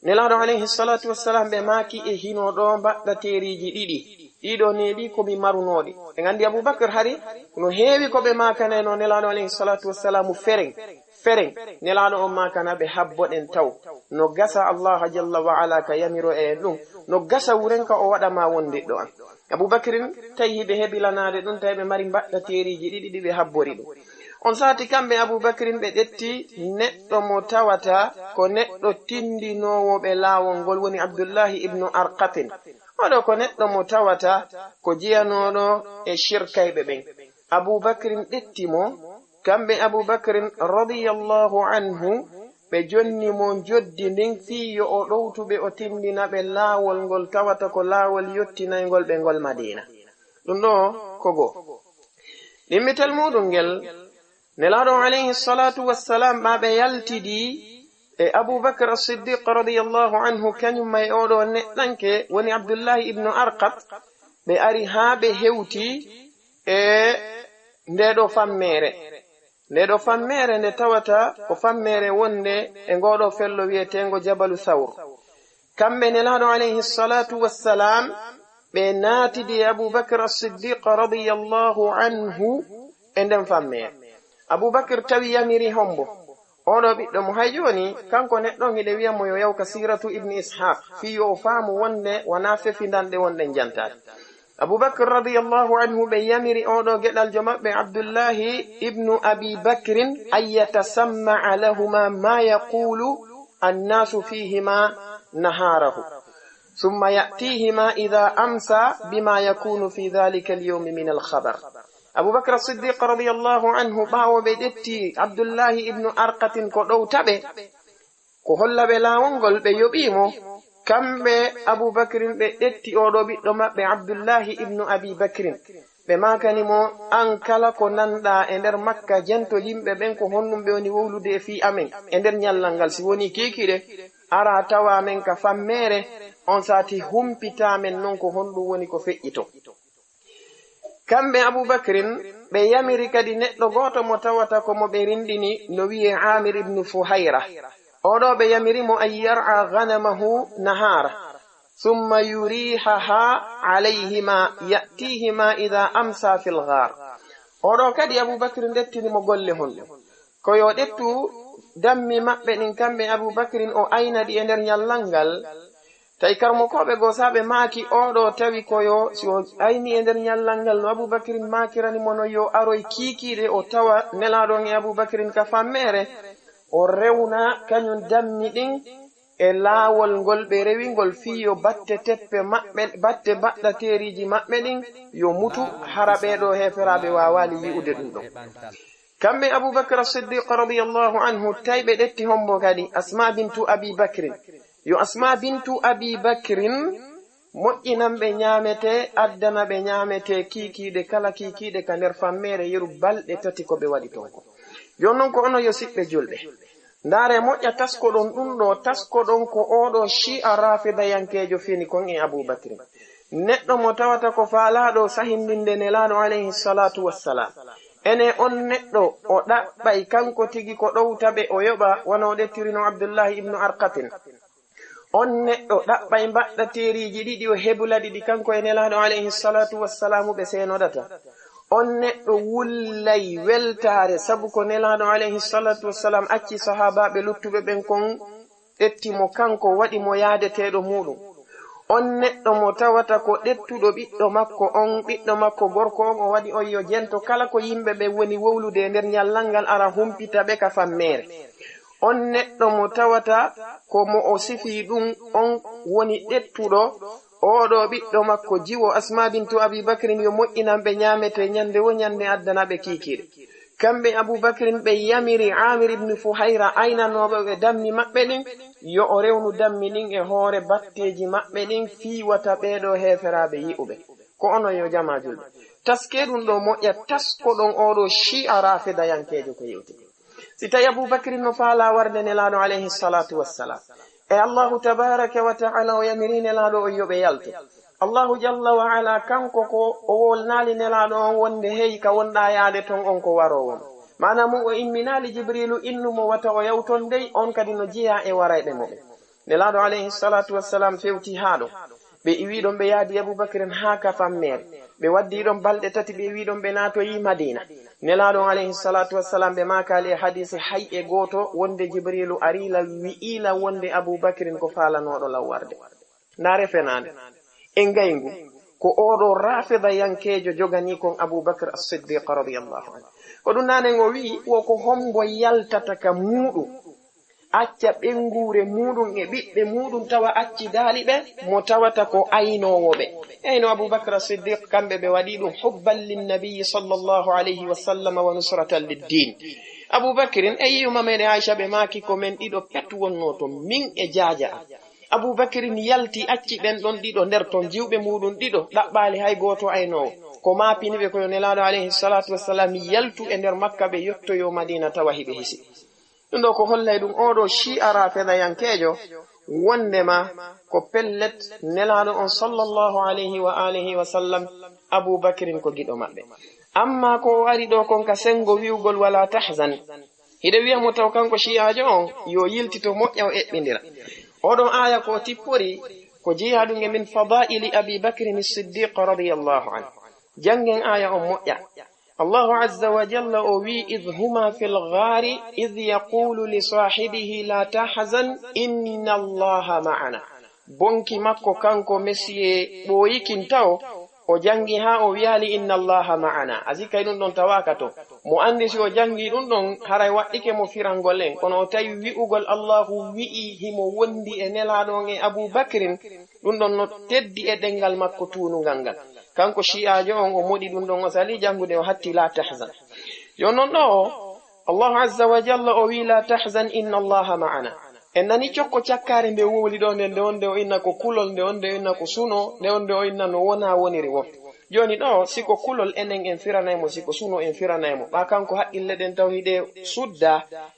nelaɗo alayhi salatu wassalam ɓe maaki e hino ɗo mbaɗɗa teriji ɗiɗi ɗiɗo neɗi komi marunoɗi ɓe gandi aboubacre hari no heewi koɓe makaneno nelaɗo alayhi salatu wassalamu fereng nelaɗo on makana ɓe habboɗen taw no gasa allah jalla wa ala ka yamiro e ɗum no gasa wuren ka o waɗama wondiɗɗo an aboubacrin tawi ɓe heɓilanade ɗum tawi ɓe mari mbaɗɗa teriji ɗiɗi ɗi ɓe habbori ɗum on sati kamɓe aboubacrin ɓe ƴetti neɗɗo mo tawata ko neɗɗo tindinowo ɓe laawol ngol woni abdoullahi ibnu arqatin oɗo ko neɗɗo mo tawata ko jeyanoɗo e shirkayɓe ɓen aboubacrin ƴettimo kamɓe aboubacrin radiyallahu anhu ɓe jonni mo joddi ndin fiyo o ɗowtuɓe o tindina ɓe laawol ngol tawata ko laawol yottinaygol ɓe ngol madina ɗum ɗo ko goo ɗimmitel muɗum ngel nelaɗo alayhi salatu wassalam ɓaɓe yaltidi e aboubacre as-siddiq radiyallahu anhu kañumma e oɗo neɗɗanke woni abdoullahi ibnu arqat ɓe ari haa ɓe hewti e ndeɗo fammere nde tawata ko fammere wonde e ngoɗo fello wiyetengo jabalu thawr kamɓe nelaɗo alayhi salatu wassalam ɓe naatidi e aboubacre as-siddiq radiyallahu anhu e nden fammere aboubacre tawi yamiri hombo oɗo ɓiɗɗo mo hay joni kanko neɗɗo hiɗe wiyamo yo yawka siratu ibni ishaq fiyo o faamu wonde wona fefindanɗe wonɗen jantade aboubacre radiyallahu anhu ɓe yamiri oɗo geɗal jo maɓɓe abdoullahi ibnu abi bacrin an yatasamma'a lahuma ma yaqulu annasu fihima naharahu ثم يأتيهما إذا أمسى بما يكون في ذلك اليوم من الخبر أبو بكر الصديق رضي الله عنه باو بدتي عبد الله ابن أرقة كدو تبه كهلا بلا ونقل بيوبيمو كم أبو بكر بدتي أولو بيدوما بعبد الله ابن أبي بكر بما كانمو أنكلا كنندا اندر مكة جنتو يمبه بنكو هنم بيوني وولد في أمين اندر نيالانغال سيوني كيكيري أرى توا من كفاميري on sati humpitamen non ko honɗum woni ko feƴƴito kamɓe aboubacrin ɓe yamiri kadi neɗɗo goto mo tawata komo ɓe rindini no wiye amir ibnu fuhayra oɗo ɓe yamirimo an yar'a ganamahu nahara ثم يريحها عليهما يأتيهما إذا أمسى في الغار oɗo kadi aboubacrin ndettinimo golle honɗe ko yo ɗettu dammi maɓɓe ɗin kamɓe aboubacrin o aynadi e nder ñallal ngal tawi karmokoɓe goo saɓe maaki oɗo tawi koyo si o ayni e nder ñallal ngal no aboubacrin makiranimo no yo aroy kiikiɗe o tawa nelaɗon e aboubacrin ka fammere o rewna kañum dammi ɗin e laawol ngol ɓe rewingol fiyo batte teppe maɓɓe batte baɗɗateriji maɓɓe ɗin yo mutu hara ɓeɗo heferaɓe wawali yi'ude ɗum ɗon kamɓe aboubacre as-siddiq radiyallahu anhu tawi ɓe ɗetti hombo kadi asma bintu abi bacrin yo asma bintu abi bacrin moƴƴinanɓe ñamete addana ɓe ñamete kiikiɗe kala kiikiɗe ka nder fammere yeru balɗe tati ko ɓe waɗi ton ko jon noon ko ono yo siɓɓe julɓe ndaare moƴƴa taskoɗon ɗum ɗo taskoɗon ko oɗo shi'a rafidayankejo fini kon e aboubacrin neɗɗo mo tawata ko faalaɗo sahindinde nelaɗo alayhi salatu wassalam ene on neɗɗo o ɗaɓɓay kanko tigi ko ɗowtaɓe o yoɓa wona o ɗettirino abdoullahi ibnu arkatin on neɗɗo ɗaɓɓay mbaɗɗateriji ɗiɗi o hebula ɗiɗi kanko e nelaɗo alayhi salatu wassalamu ɓe senoɗata on neɗɗo wullay weltare sabu ko nelaɗo alayhi salatu wassalam acci sahabaɓe luttuɓe ɓen kon ɗettimo kanko waɗimo yaadeteɗo muɗum on neɗɗo mo tawata ko ɗettuɗo ɓiɗɗo makko on ɓiɗɗo makko gorko on o waɗi on yo jento kala ko yimɓe ɓe woni wowlude e nder ñallal ngal ara humpita ɓe ka fammere on neɗɗo mo tawata ko mo o sifi ɗum on woni ɗettuɗo oɗo ɓiɗɗo makko jiwo asma bintu abi bacrin yo moƴƴinanɓe ñamete ñande wo ñande addanaɓe kiikiɗe kamɓe aboubacrin ɓe yamiri amir ibnu fuhayra aynanoɓe ɓe dammi maɓɓe ɗin yo o rewnu dammi ɗin e hoore batteji maɓɓe ɗin fiwata ɓeɗo heferaɓe yi'uɓe ko ono yo jama julɓe taske ɗum ɗo moƴƴa taskoɗon oɗo shi'a rafidayankejo ko yewti si tawi aboubacrin no faala warde nelaɗo alayhi salatu wassalam e allahu tabaraka wa taala o yamiri nelaɗo on yoɓe yalto allahu jalla wa ala kanko ko o wolnali nelaɗo on wonde heyi ka wonɗa yaade ton on ko warowon manamo o imminali jibrilu innumo wata o yawton dey on kadi no jiya e warayɓe moɓe nelaɗo alayhi salatu wassalam fewti haɗo ɓe iwiɗon ɓe yaadi aboubacrin ha ka fammere ɓe waddiɗon balɗe tati ɓe wiɗon ɓe natoyi madina nelaɗon alayhi salatu wassalam ɓe makali e hadise hay e goto wonde jibrilu arila wi'ila wonde aboubacrin ko falanoɗo lawarde ndare fenade e ngaygu ko oɗo rafida yankejo jogani kon aboubacre as-siddiq radiyallahu anhu ko ɗum nanen o wi woko hombo yaltata ka muɗum acca ɓengure muɗum e ɓiɓɓe muɗum tawa acci daaliɓe mo tawata ko aynowoɓe eyno aboubacre as-siddiq kamɓe ɓe waɗi ɗum hubban linnabiyi sallllahu alayhi wa sallam wa nusratan liddin aboubacrin e yiyuma meɗe aicha ɓe maki ko men ɗiɗo pet wonno to min e jaaja am aboubacrin yalti acci ɓen ɗon ɗiɗo nder ton jiwɓe muɗum ɗiɗo ɗaɓɓali hay goto aynowo ko mapiniɓe koyo nelaɗo alayhi salatu wassalam yaltu e nder makka ɓe yettoyo madina tawa hiɓe hisi ɗum ɗo ko hollay ɗum oɗo shi'a rafidayankejo wondema ko pellet nelaɗo on sallllahu alayhi wa alihi wa sallam aboubacrin ko giɗo maɓɓe amma ko wari ɗo kon ka sengo wiwgol wala tahzan hiɗe wiyamo taw kanko shi'ajo on yo yiltito moƴƴa o eɓɓidira oɗon aya ko tippori ko jeeya ɗum e min fadaili abi bacrin as-siddiq radiyallahu anhu jangen aya on moƴƴa الله عز وجل أوي إذ هما في الغار إذ يقول لصاحبه لا تحزن إن الله معنا بونكي مكو كانكو مسيه بويكين تاو o jangi ha o wiyali inna allaha ma'ana azika ɗum ɗon tawakato mo andi si o jangi ɗum ɗon haray waɗɗike mo firangol en kono o tawi wi'ugol allahu wi'i himo wondi e nelaɗon e aboubacrin ɗum ɗon no teddi e ɗengal makko tunugal ngal kanko shi'ajo on o moɗi ɗum ɗon o sali jangude o hatti la tahzan yo non ɗo allahu azza wa jalla o wi la tahzan inna allaha ma'ana en nani cokko cakkare nde wowli ɗo nde onde o inna ko kulol nde onde o inna ko suno nde onde o inna no wona woniri woftu joni ɗo siko kulol enen en firanaymo siko suno en firanaymo ɓa kanko haqqille ɗen tawhiɗe sudda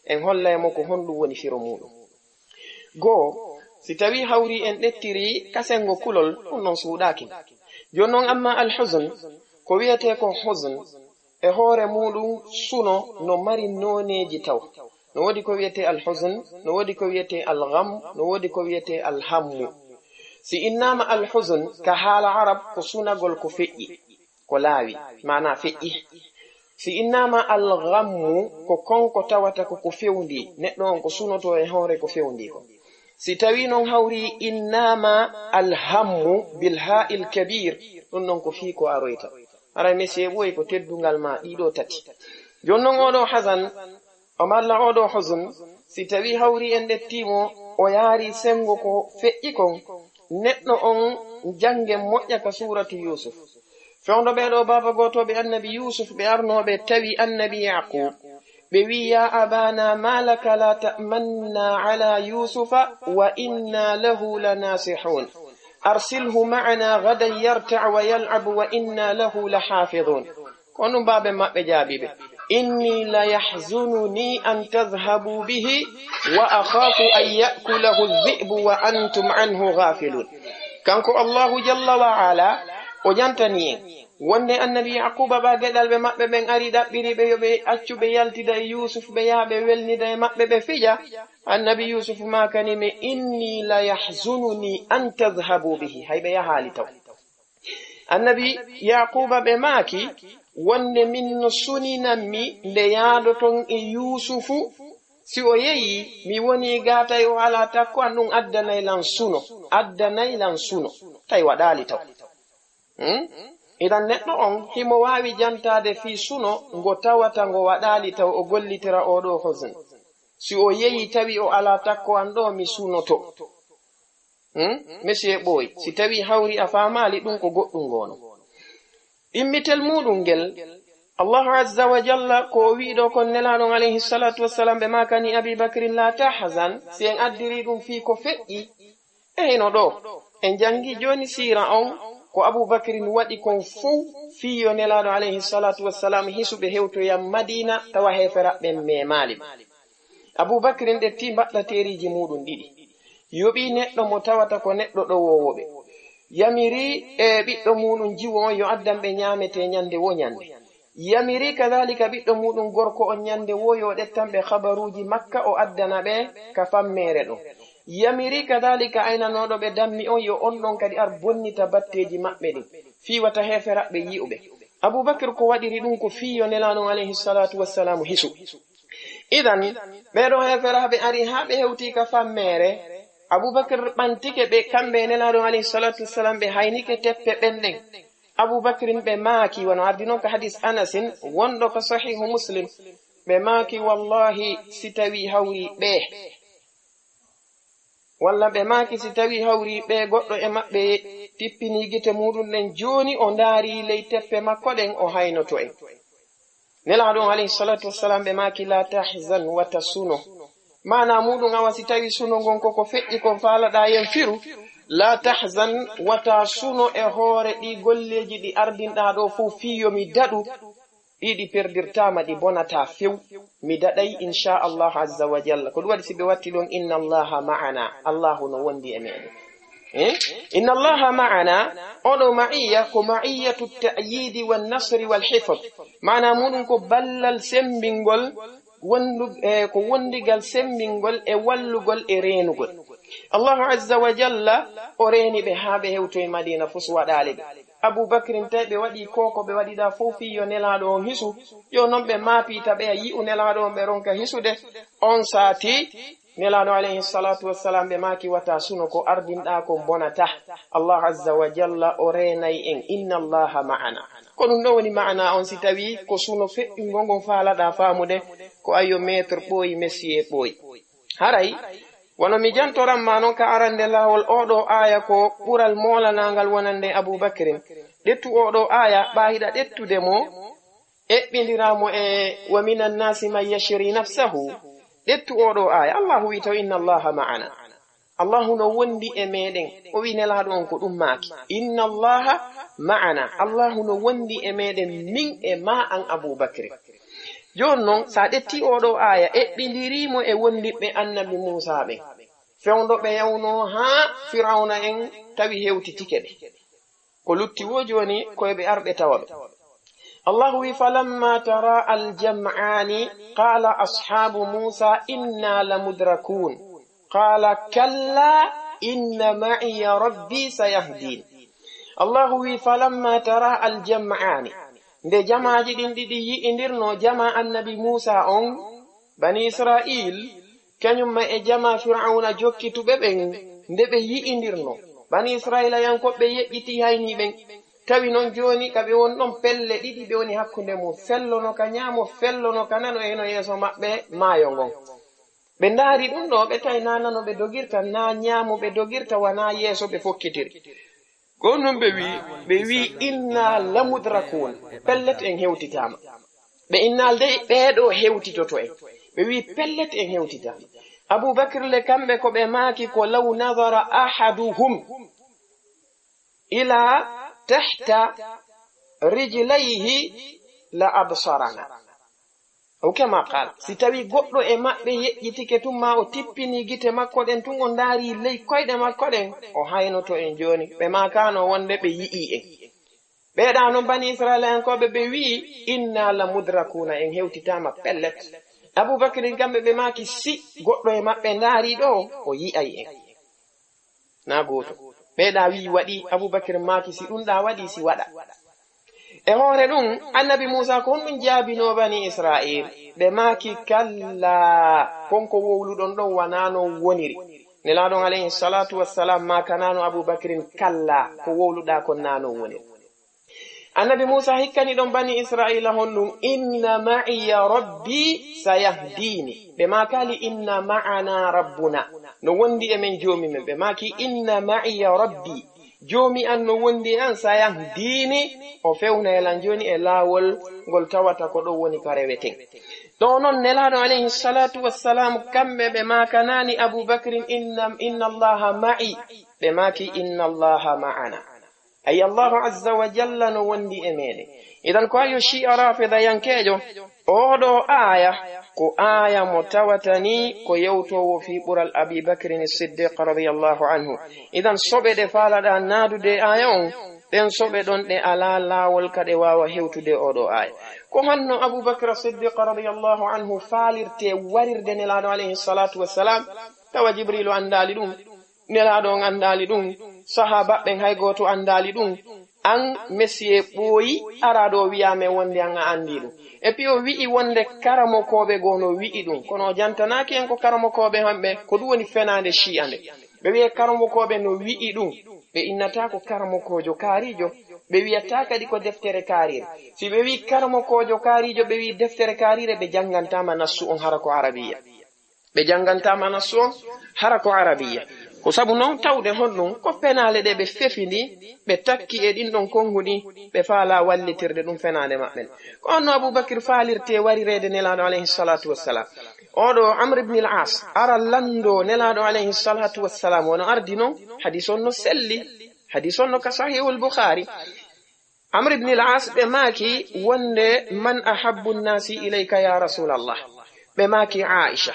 en hollaymo ko honɗum woni firo muɗum goo si tawi hawri en ɗettiri kasengo kulol ɗum non suuɗaki joni noon amma alhusn ko wiyete ko husn e hoore muɗum suno no mari noneji taw no wodi ko wiyete alhusn no wodi ko wiyete algham no wodi ko wiyete alhammu si innama alhuzn ka haala arab ko sunagol ko feƴƴi ko laawi mana feƴƴi si innama alghammu ko konko tawata ko fewndi neɗɗo on ko sunoto e hoore ko fewndi ko si tawi non hawri innama alhammu bilha'il kabir ɗum non ko fii ko aroyta ara mesiye ɓoyi ko teddungal ma ɗiɗo tati jonnon oɗo hasan o malla oɗo huzn si tawi hawri en ɗettimo o yaari sengo ko feƴƴi kon neɗɗo on jange moƴƴa ka suratu yusuf fewndo ɓeɗo baba gotoɓe annabi yusuf ɓe arnoɓe tawi annabi yaqub ɓe wi ya abana malaka la ta'manna ala yusufa wa inna lahu lanasihun arsilhu ma'ana gadan yarta' wa yal'ab wa inna lahu lahafidhun kono babe mabbe jaabibe inni la yahzununi an tadhhabu bihi wa akhafu an ya'kulahu adh-dhi'bu wa antum anhu ghafilun kanko allah jalla wa ala o jantani wonde annabi yaquba ba gedalbe mabbe ben ari dabbiri be yobe accube yaltida e yusuf be yaabe welnida e mabbe be fija annabi yusuf ma kanime inni la yahzununi an tadhhabu bihi haybe ya hali taw annabi yaquba be maki wonde min suninammi nde yaado ton e yusufu si o yeyi mi woni gata yo ala takko andun addanaylan suno tay wadali taw idan neɗɗo on himo wawi jantade fi suno ngo tawata ngo waɗali taw o gollitira oɗo husn si o yeyi tawi o ala takko an ɗo mi sunoto monsieur ɓoy si tawi hawri a famali ɗum ko goɗɗum gono immitel muɗum ngel allahu azza wa jalla ko wiɗo kon nelaɗon alayhi salatu wassalam ɓe makani abi bakrin la tahzan si en addiri ɗum fi ko feƴƴi eyno ɗo en jangi joni sira on ko abubakrin waɗi kon fuu fiyo nelaɗo alayhi salatu wassalam hisuɓe hewtoyam madina tawa heferaɓe memali abubakrin ɗetti mbaɗɗateriji muɗum ɗiɗi yoɓi neɗɗo mo tawata ko neɗɗo ɗo wowoɓe yamiri e ɓiɗɗo muɗum jiwo on yo addanɓe ñamete ñande wo ñande yamiri kadhalika ɓiɗɗo muɗum gorko on ñande wo yo ɗettanɓe habaruji makka o addana ɓe ka fammere ɗo yamiri kadhalika aynanoɗo ɓe dammi on yo on ɗon kadi ar bonnita batteji maɓɓe ɗin fiwata heferaɓe yi'uɓe abubakar ko waɗiri ɗum ko fiyo nelanon alayhi salatu wassalamu hisu idan ɓeɗo heferaɓe ari ha ɓe hewti ka fammere abubakar ɓantike ɓe kamɓe nelanon alayhi salatu wassalam ɓe haynike teppe ɓenɗen abubakrin ɓe maaki wono ardi noon ka hadis anasin wonɗo ka sahihu muslim ɓe maaki wallahi si tawi hawri ɓe walla ɓe maaki si tawi hawri ɓe goɗɗo e maɓɓe tippini gite muɗum ɗen joni o ndaari ley teppe makko ɗen o haynoto en nelaɗon alayhi salatu wassalam ɓe maaki la tahzan wata suno mana muɗum awa si tawi suno gon koko feƴƴi kon faalaɗa yen firu la tahzan wata suno e hoore ɗi golleji ɗi ardinɗa ɗo fo fiyo mi daɗu ɗiɗi perdirtama ɗi bonata few mi daɗay inchallahu azza wa jalla ko ɗum waɗi si ɓe watti ɗon inna allaha ma'ana allahu no wondi e meɗen inna allaha ma'ana oɗo ma'iya ko ma'iyatu ta'yidi wan nasri wal hifd mana muɗum ko ballal sembingol ko wondigal sembingol e wallugol e renugol allahu azza wa jalla o reni ɓe ha ɓe hewto e madina fo so waɗali ɓe abubakrin tawi ɓe waɗi koko ɓe waɗiɗa fof fiyo nelaɗo on hisu yo noon ɓe maapita ɓe a yi'u nelaɗo on ɓe ronka hisude on saati nelaɗo alayhi salatu wassalam ɓe maaki wata suno ko ardinɗa ko bonata allahu azza wa jalla o renayi en inna allaha ma'ana ko ɗum ɗo woni ma'ana on si tawi ko suno feƴƴungo ngon faalaɗa faamude ko ayo maître ɓooyi messier ɓooyi haray wono mi jantoranma noon ka arande lawol oɗo aya ko ɓural molanagal wonande abubakrin ɗettu oɗo aya ɓayiɗa ɗettude mo eɓɓidiramo e wa minan nasi man yashri nafsahu ɗettu oɗo aya allahu wi taw inna allaha ma'ana allahu no wondi e meɗen o wi nelaɗo on ko ɗum maaki inna allaha ma'ana allahu no wondi e meɗen min e ma an abubakrin joni noon sa ɗetti oɗo aya eɓɓidirimo e wondiɓe annabi musa ɓe fewndo ɓe yawno ha firawna en tawi hewtitike ɓe ko lutti wo joni koyeɓe arɓe tawaɓe allahu wi falamma tara aljam'ani qala ashabu musa inna lamudrakun qala kalla inna ma'iya rabbi sayahdin. Allahu wi falamma tara aljam'ani nde jamaaji ɗin ɗiɗi yi'indirno jama annabi Musa on bani Israil kañumma e jama fir'auna jokkituɓe ɓen nde ɓe yi'indirno bani Israila yankoɓe yeƴƴiti hayni ɓen tawi noon joni kaɓe won ɗon pelle ɗiɗi ɓe woni hakkunde mum fellono ka ñaamo fellono ka nano eno yeeso maɓɓe maayo ngon ɓe ndaari ɗum ɗo ɓe tawi na nano ɓe dogirta na ñaamo ɓe dogirta wana yeeso ɓe fokkitiri ko non ɓe wi inna lamudrakun pellet en hewtitama ɓe innalde ɓeeɗo hewtitoto en ɓe wi pellet en hewtitama Abubakr le kamɓe ko ɓe maaki ko law nadara ahaduhum ila tahta rijlayhi la absarana o kama qal si tawi goɗɗo e maɓɓe yeƴƴitike tun ma o tippini gite makko ɗen tun o ndaari ley koyɗe makko ɗen o haynoto en joni ɓe makano wonde ɓe yi'i en ɓeeɗa noon bani Israila en koɓe ɓe wi'i inna la mudrakuna en hewtitama pellet Abubakrin kamɓe ɓe maaki si goɗɗo e maɓɓe ndaari ɗo o yi'ay en na goto ɓeeɗa wi waɗi Abubakr maaki si ɗum ɗa waɗi si waɗa e hoore ɗum annabi Musa ko honɗum jaabino bani Israil ɓe maaki kalla konko wowluɗon ɗon wanano woniri nelaɗon alayhi salatu wassalam makanano Abubakrin kalla ko wowluɗa kon nano woniri annabi Musa hikkani ɗon bani Israila honɗum inna ma'iya rabbi sayahdini ɓe makali inna ma'ana rabbuna no wondi e men joomi men ɓe maki inna ma'iya rabbi joomi an no wondi an sayahdini o fewnelan joni e laawol ngol tawata ko ɗo woni ka reweten ɗo noon nelaɗo alayhi salatu wassalam kamɓe ɓe makanani Abubakrin inna allaha ma'i ɓe maki inna allaha ma'ana ay Allahu azza wa jalla no wondi e meɗen idan ko ayo shi'a rafida yankejo oɗo aya ko aya mo tawatani ko yewtowo fi ɓural Abi Bakrin Siddiq radiyallahu anhu idan soɓe ɗe faalaɗa naadude aya on ɗen soɓe ɗon ɗe ala laawol kaɗe wawa hewtude oɗo aya ko hanno Abubakr Siddiq radiyallahu anhu faalirte warirde nelaɗo alayhi salatu wassalam tawa Jibrilu andali ɗum nelaɗo on andali ɗum sahaba ɓen hay goto andali ɗum an messier ɓooyi araɗo wiyame wonde an a andi ɗum et puis o wi'i wonde karamokoɓe gono wi'i ɗum kono jantanaki en ko karamokoɓe hamɓe ko ɗum woni fenade shi'a nde ɓe wiye karamokoɓe no wi'i ɗum ɓe innata ko karamokojo kaarijo ɓe wiyata kadi ko deftere kaarire si ɓe wi karamokojo kaarijo ɓe wi deftere kaarire ɓe jangantama nassu on hara ko arabiya ɓe jangantama nassu on hara ko arabiya ko sabu noon tawde honɗum ko penale ɗe ɓe fefindi ɓe takki e ɗin ɗon konhuɗi ɓe faala wallitirde ɗum fenade maɓɓen ko onno Abubakr faalirte warirede nelaɗo alayhi salatu wassalam oɗo Amr ibn al-As ara lando nelaɗo alayhi salatu wassalam wono ardi noon hadis on no selli hadis on no ka sahihul Bukhari Amr ibn al-As ɓe maaki wonde man ahabbu nnasi ilayka ya rasulallah ɓe maaki Aisha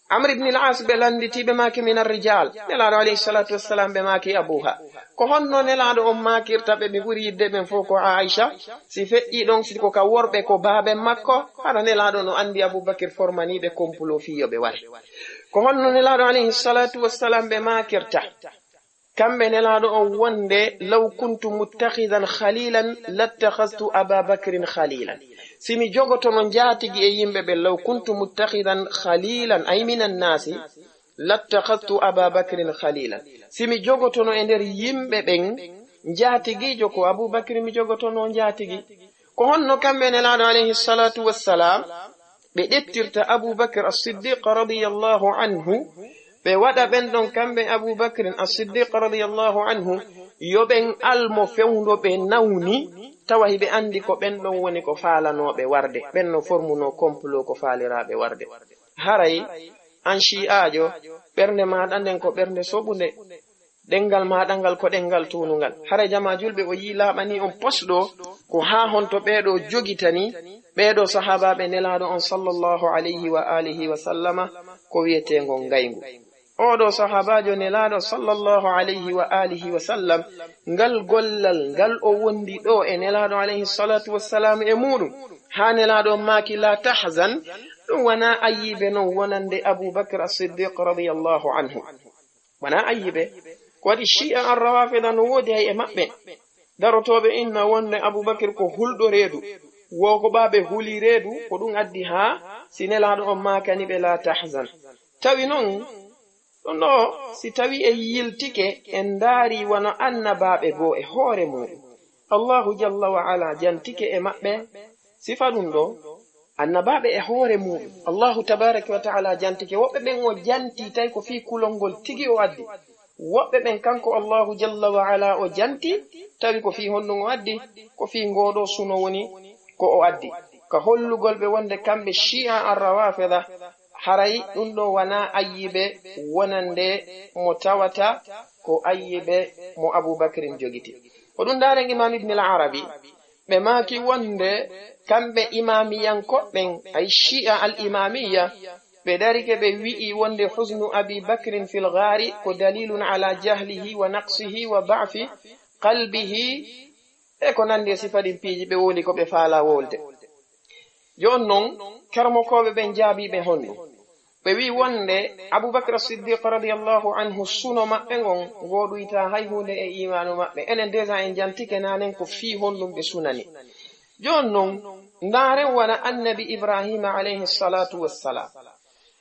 Amr ibn al-As ɓe landiti ɓe maaki min ar-rijal nelaɗo alayhi salatu wassalam ɓe maaki abuha ko honno nelaɗo on makirta ɓe ɓe ɓuri yidde ɓen fof ko Aisha si feƴƴi ɗon si ko ka worɓe ko baaɓen makko hara nelaɗo no andi Abubakr formaniɓe complot fiyoɓe wari ko honno nelaɗo alayhi salatu wassalam ɓe makirta kamɓe nelaɗo on wonde law kuntu muttakhidan khalilan lattakhadtu Aba Bakrin khalilan simi jogotono jaatigi e yimɓe ɓe law kuntu muttakhidan khalilan ay minan nasi lattakhadtu Aba Bakrin khalilan simi jogotono e nder yimɓe ɓen jaatigijo ko Abubakr mi jogotono jaatigi ko honno kamɓe nelaɗo alayhi salatu wassalam ɓe ɗettirta Abubakr as-Siddiq radiyallahu anhu ɓe waɗa ɓen ɗon kamɓe Abubakrin as-Siddiq radiyallahu anhu yoɓen almo fewndo ɓe nawni tawa hiɓe andi ko ɓen ɗon woni ko faalanoɓe warde ɓen no formuno complot ko faaliraɓe warde haray an shi'ajo ɓernde maɗa nden ko ɓernde soɓude ɗengal maɗa ngal ko ɗengal tunungal haray jama julɓe o yi laaɓani on posɗo ko ha honto ɓeɗo jogitani ɓeɗo sahabaɓe nelaɗo on sallallahu alayhi wa alihi wa sallama ko wiyetego ngaygu oɗo sahabajo nelaɗo sallallahu alayhi wa alihi wa sallam ngal gollal ngal o wondi ɗo e nelaɗo alayhi salatu wassalam e muɗum ha nelaɗo maki la tahzan ɗum wona ayibe non wonande Abubakr as-Siddiq radiyallahu anhu wana ayyibe ko waɗi shi'a an rawafida no woodi hay e maɓɓe darotoɓe inna wonde aboubacry ko hulɗo reedu woko ɓaɓe huli reedu ko ɗum addi ha si nelaɗo on makani ɓe la tahzan tawi noon ɗon ɗo si tawi e yiltike en daari wano annabaɓe goo e hoore muɗum allahu jalla wa ala jantike e maɓɓe sifa ɗum ɗo annabaɓe e hoore muɗum allahu tabaraka wa taala jantike woɓɓe ɓen o janti tawi ko fi kulol ngol tigi o addi woɓɓe ɓen kanko allahu jalla wa ala o janti tawi ko fi honɗum o addi ko fi ngoɗo suno woni ko o addi ka hollugol ɓe wonde kamɓe shi'a an rawafida haray ɗum ɗo wana ayyiɓe wonande mo tawata ko ayyiɓe mo aboubacrin jogiti ko ɗum daren imam ibn al arabi ɓe maki wonde kamɓe imamiyankoɓɓen ay shi'a al imamiya ɓe darike ɓe wi'i wonde husnu abi bakrin fil ghari ko dalilun ala jahlihi wa naqsihi wa ba'fi qalbihi e ko nandi e sifaɗin piiji ɓe woli ko ɓe faala wolde jon noon kermokoɓe ɓen jaabiɓe honno ɓe wi wonde aboubacre siddiq radiallahu anhu suno maɓɓe ngon goɗoyta hay hunde e imanu maɓɓe enen déjà en jantike nanen ko fi honɗum ɓe sunani jon noon ndaren wona annabi ibrahima alayhi salatu wassalam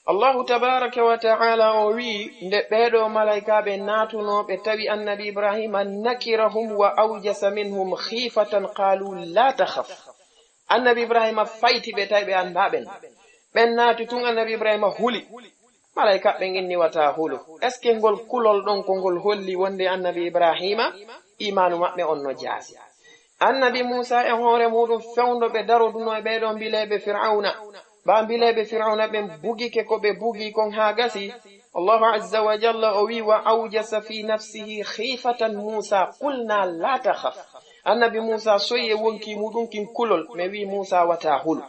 allahu tabaraka wa taala o wi nde ɓeɗo malaikaɓe natunoɓe tawi annabi ibrahima nakirahum wa awjasa minhum khifatan qalu la takhaf annabi ibrahima fayti ɓe tawi ɓe andaɓen ɓen naati tun annabi ibrahima huli malaikaɓe inni wata hulu est ce que ngol kulol ɗon ko ngol holli wonde annabi ibrahima imanu maɓɓe on no jaasi annabi musa e hoore muɗum fewndo ɓe daroduno e ɓeɗo mbileɓe fir'auna ba mbileɓe fir'auna ɓen bugike ko ɓe bugi kon ha gasi allahu azza wa jalla o wi wa awjasa fi nafsihi khifatan musa qulna la takhaf annabi musa soyi e wonki muɗum kin kulol mi wi musa wata hulu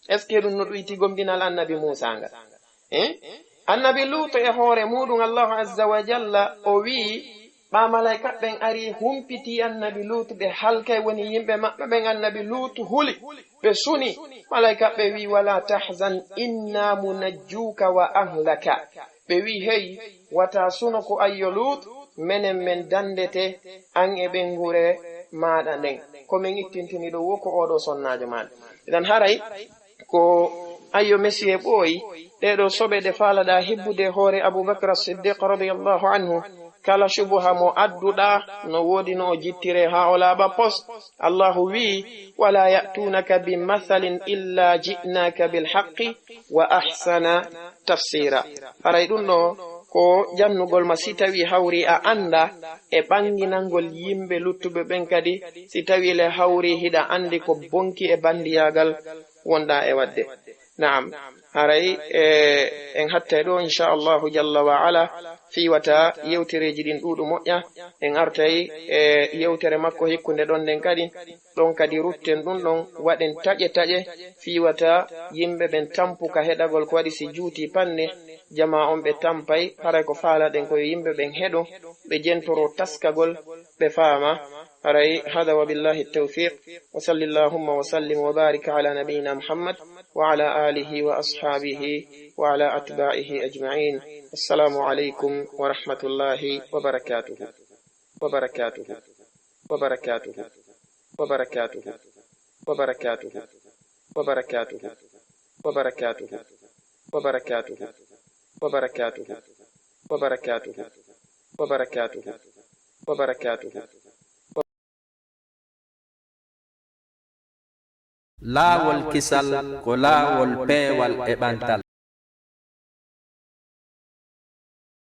est ce que ɗum no ɗuyti gombinal annabi musa ngal annabi luto e hoore muɗum allahu azza wa jalla o wi ɓa malaikaɓen ari humpiti annabi lutu ɓe halkay woni yimɓe maɓɓe ɓen annabi lutu huli ɓe suni malaikaɓe wi wala tahzan inna munajjuka wa ahlaka ɓe wi hey wata suno ko ayyo lut menen men dandete an e ɓen gure maɗa nden komin ittintini ɗo woko oɗo sonnajo maɗa idan haray ko ayyo messi e ɓooyi ɗeɗo soɓe ɗe faalaɗa hibbude hoore aboubacre siddiq radiallahu anhu kala shubuha mo adduɗa no woodi no o jittire ha o laaɓa pos allahu wi wala ya'tunaka bimathalin illa ji'naka bilhaqqi wa ahsana tafsira haray ɗum ɗo ko jannugol ma si tawi hawri a anda e ɓanginalngol yimɓe luttuɓe ɓen kadi si tawi le hawri hiɗa andi ko bonki e bandiyagal wonɗa e wadde naam haray en hattay ɗo inchallahu jalla wa ala fiwata yewtereji ɗin ɗuɗu moƴƴa en artay e yewtere makko hikkunde ɗon nden kadi ɗon kadi rutten ɗum ɗon waɗen taƴe fiwata yimɓe ɓen tampuka heɗagol ko waɗi si juuti panne jama on ɓe tampay haray ko faalaɗen koye yimɓe ɓen heɗo ɓe jentoro taskagol ɓe faama haray hada wa billahi tawfiq wa salli llahumma wa sallim wa barika ala nabiyina muhammad wa ala alihi wa ashabihi wa ala atba'ihi ajma'in assalamu alaikum wa rahmatullahi wa barakatuhu wa barakatuhu wa barakatuhu wa barakatuhu wa barakatuhu wa barakatuhu wa barakatuhu wa barakatuhu wa barakatuhu wa barakatuhu wa barakatuhu wa barakatuhu laawol kisal ko laawol peewal e ɓantal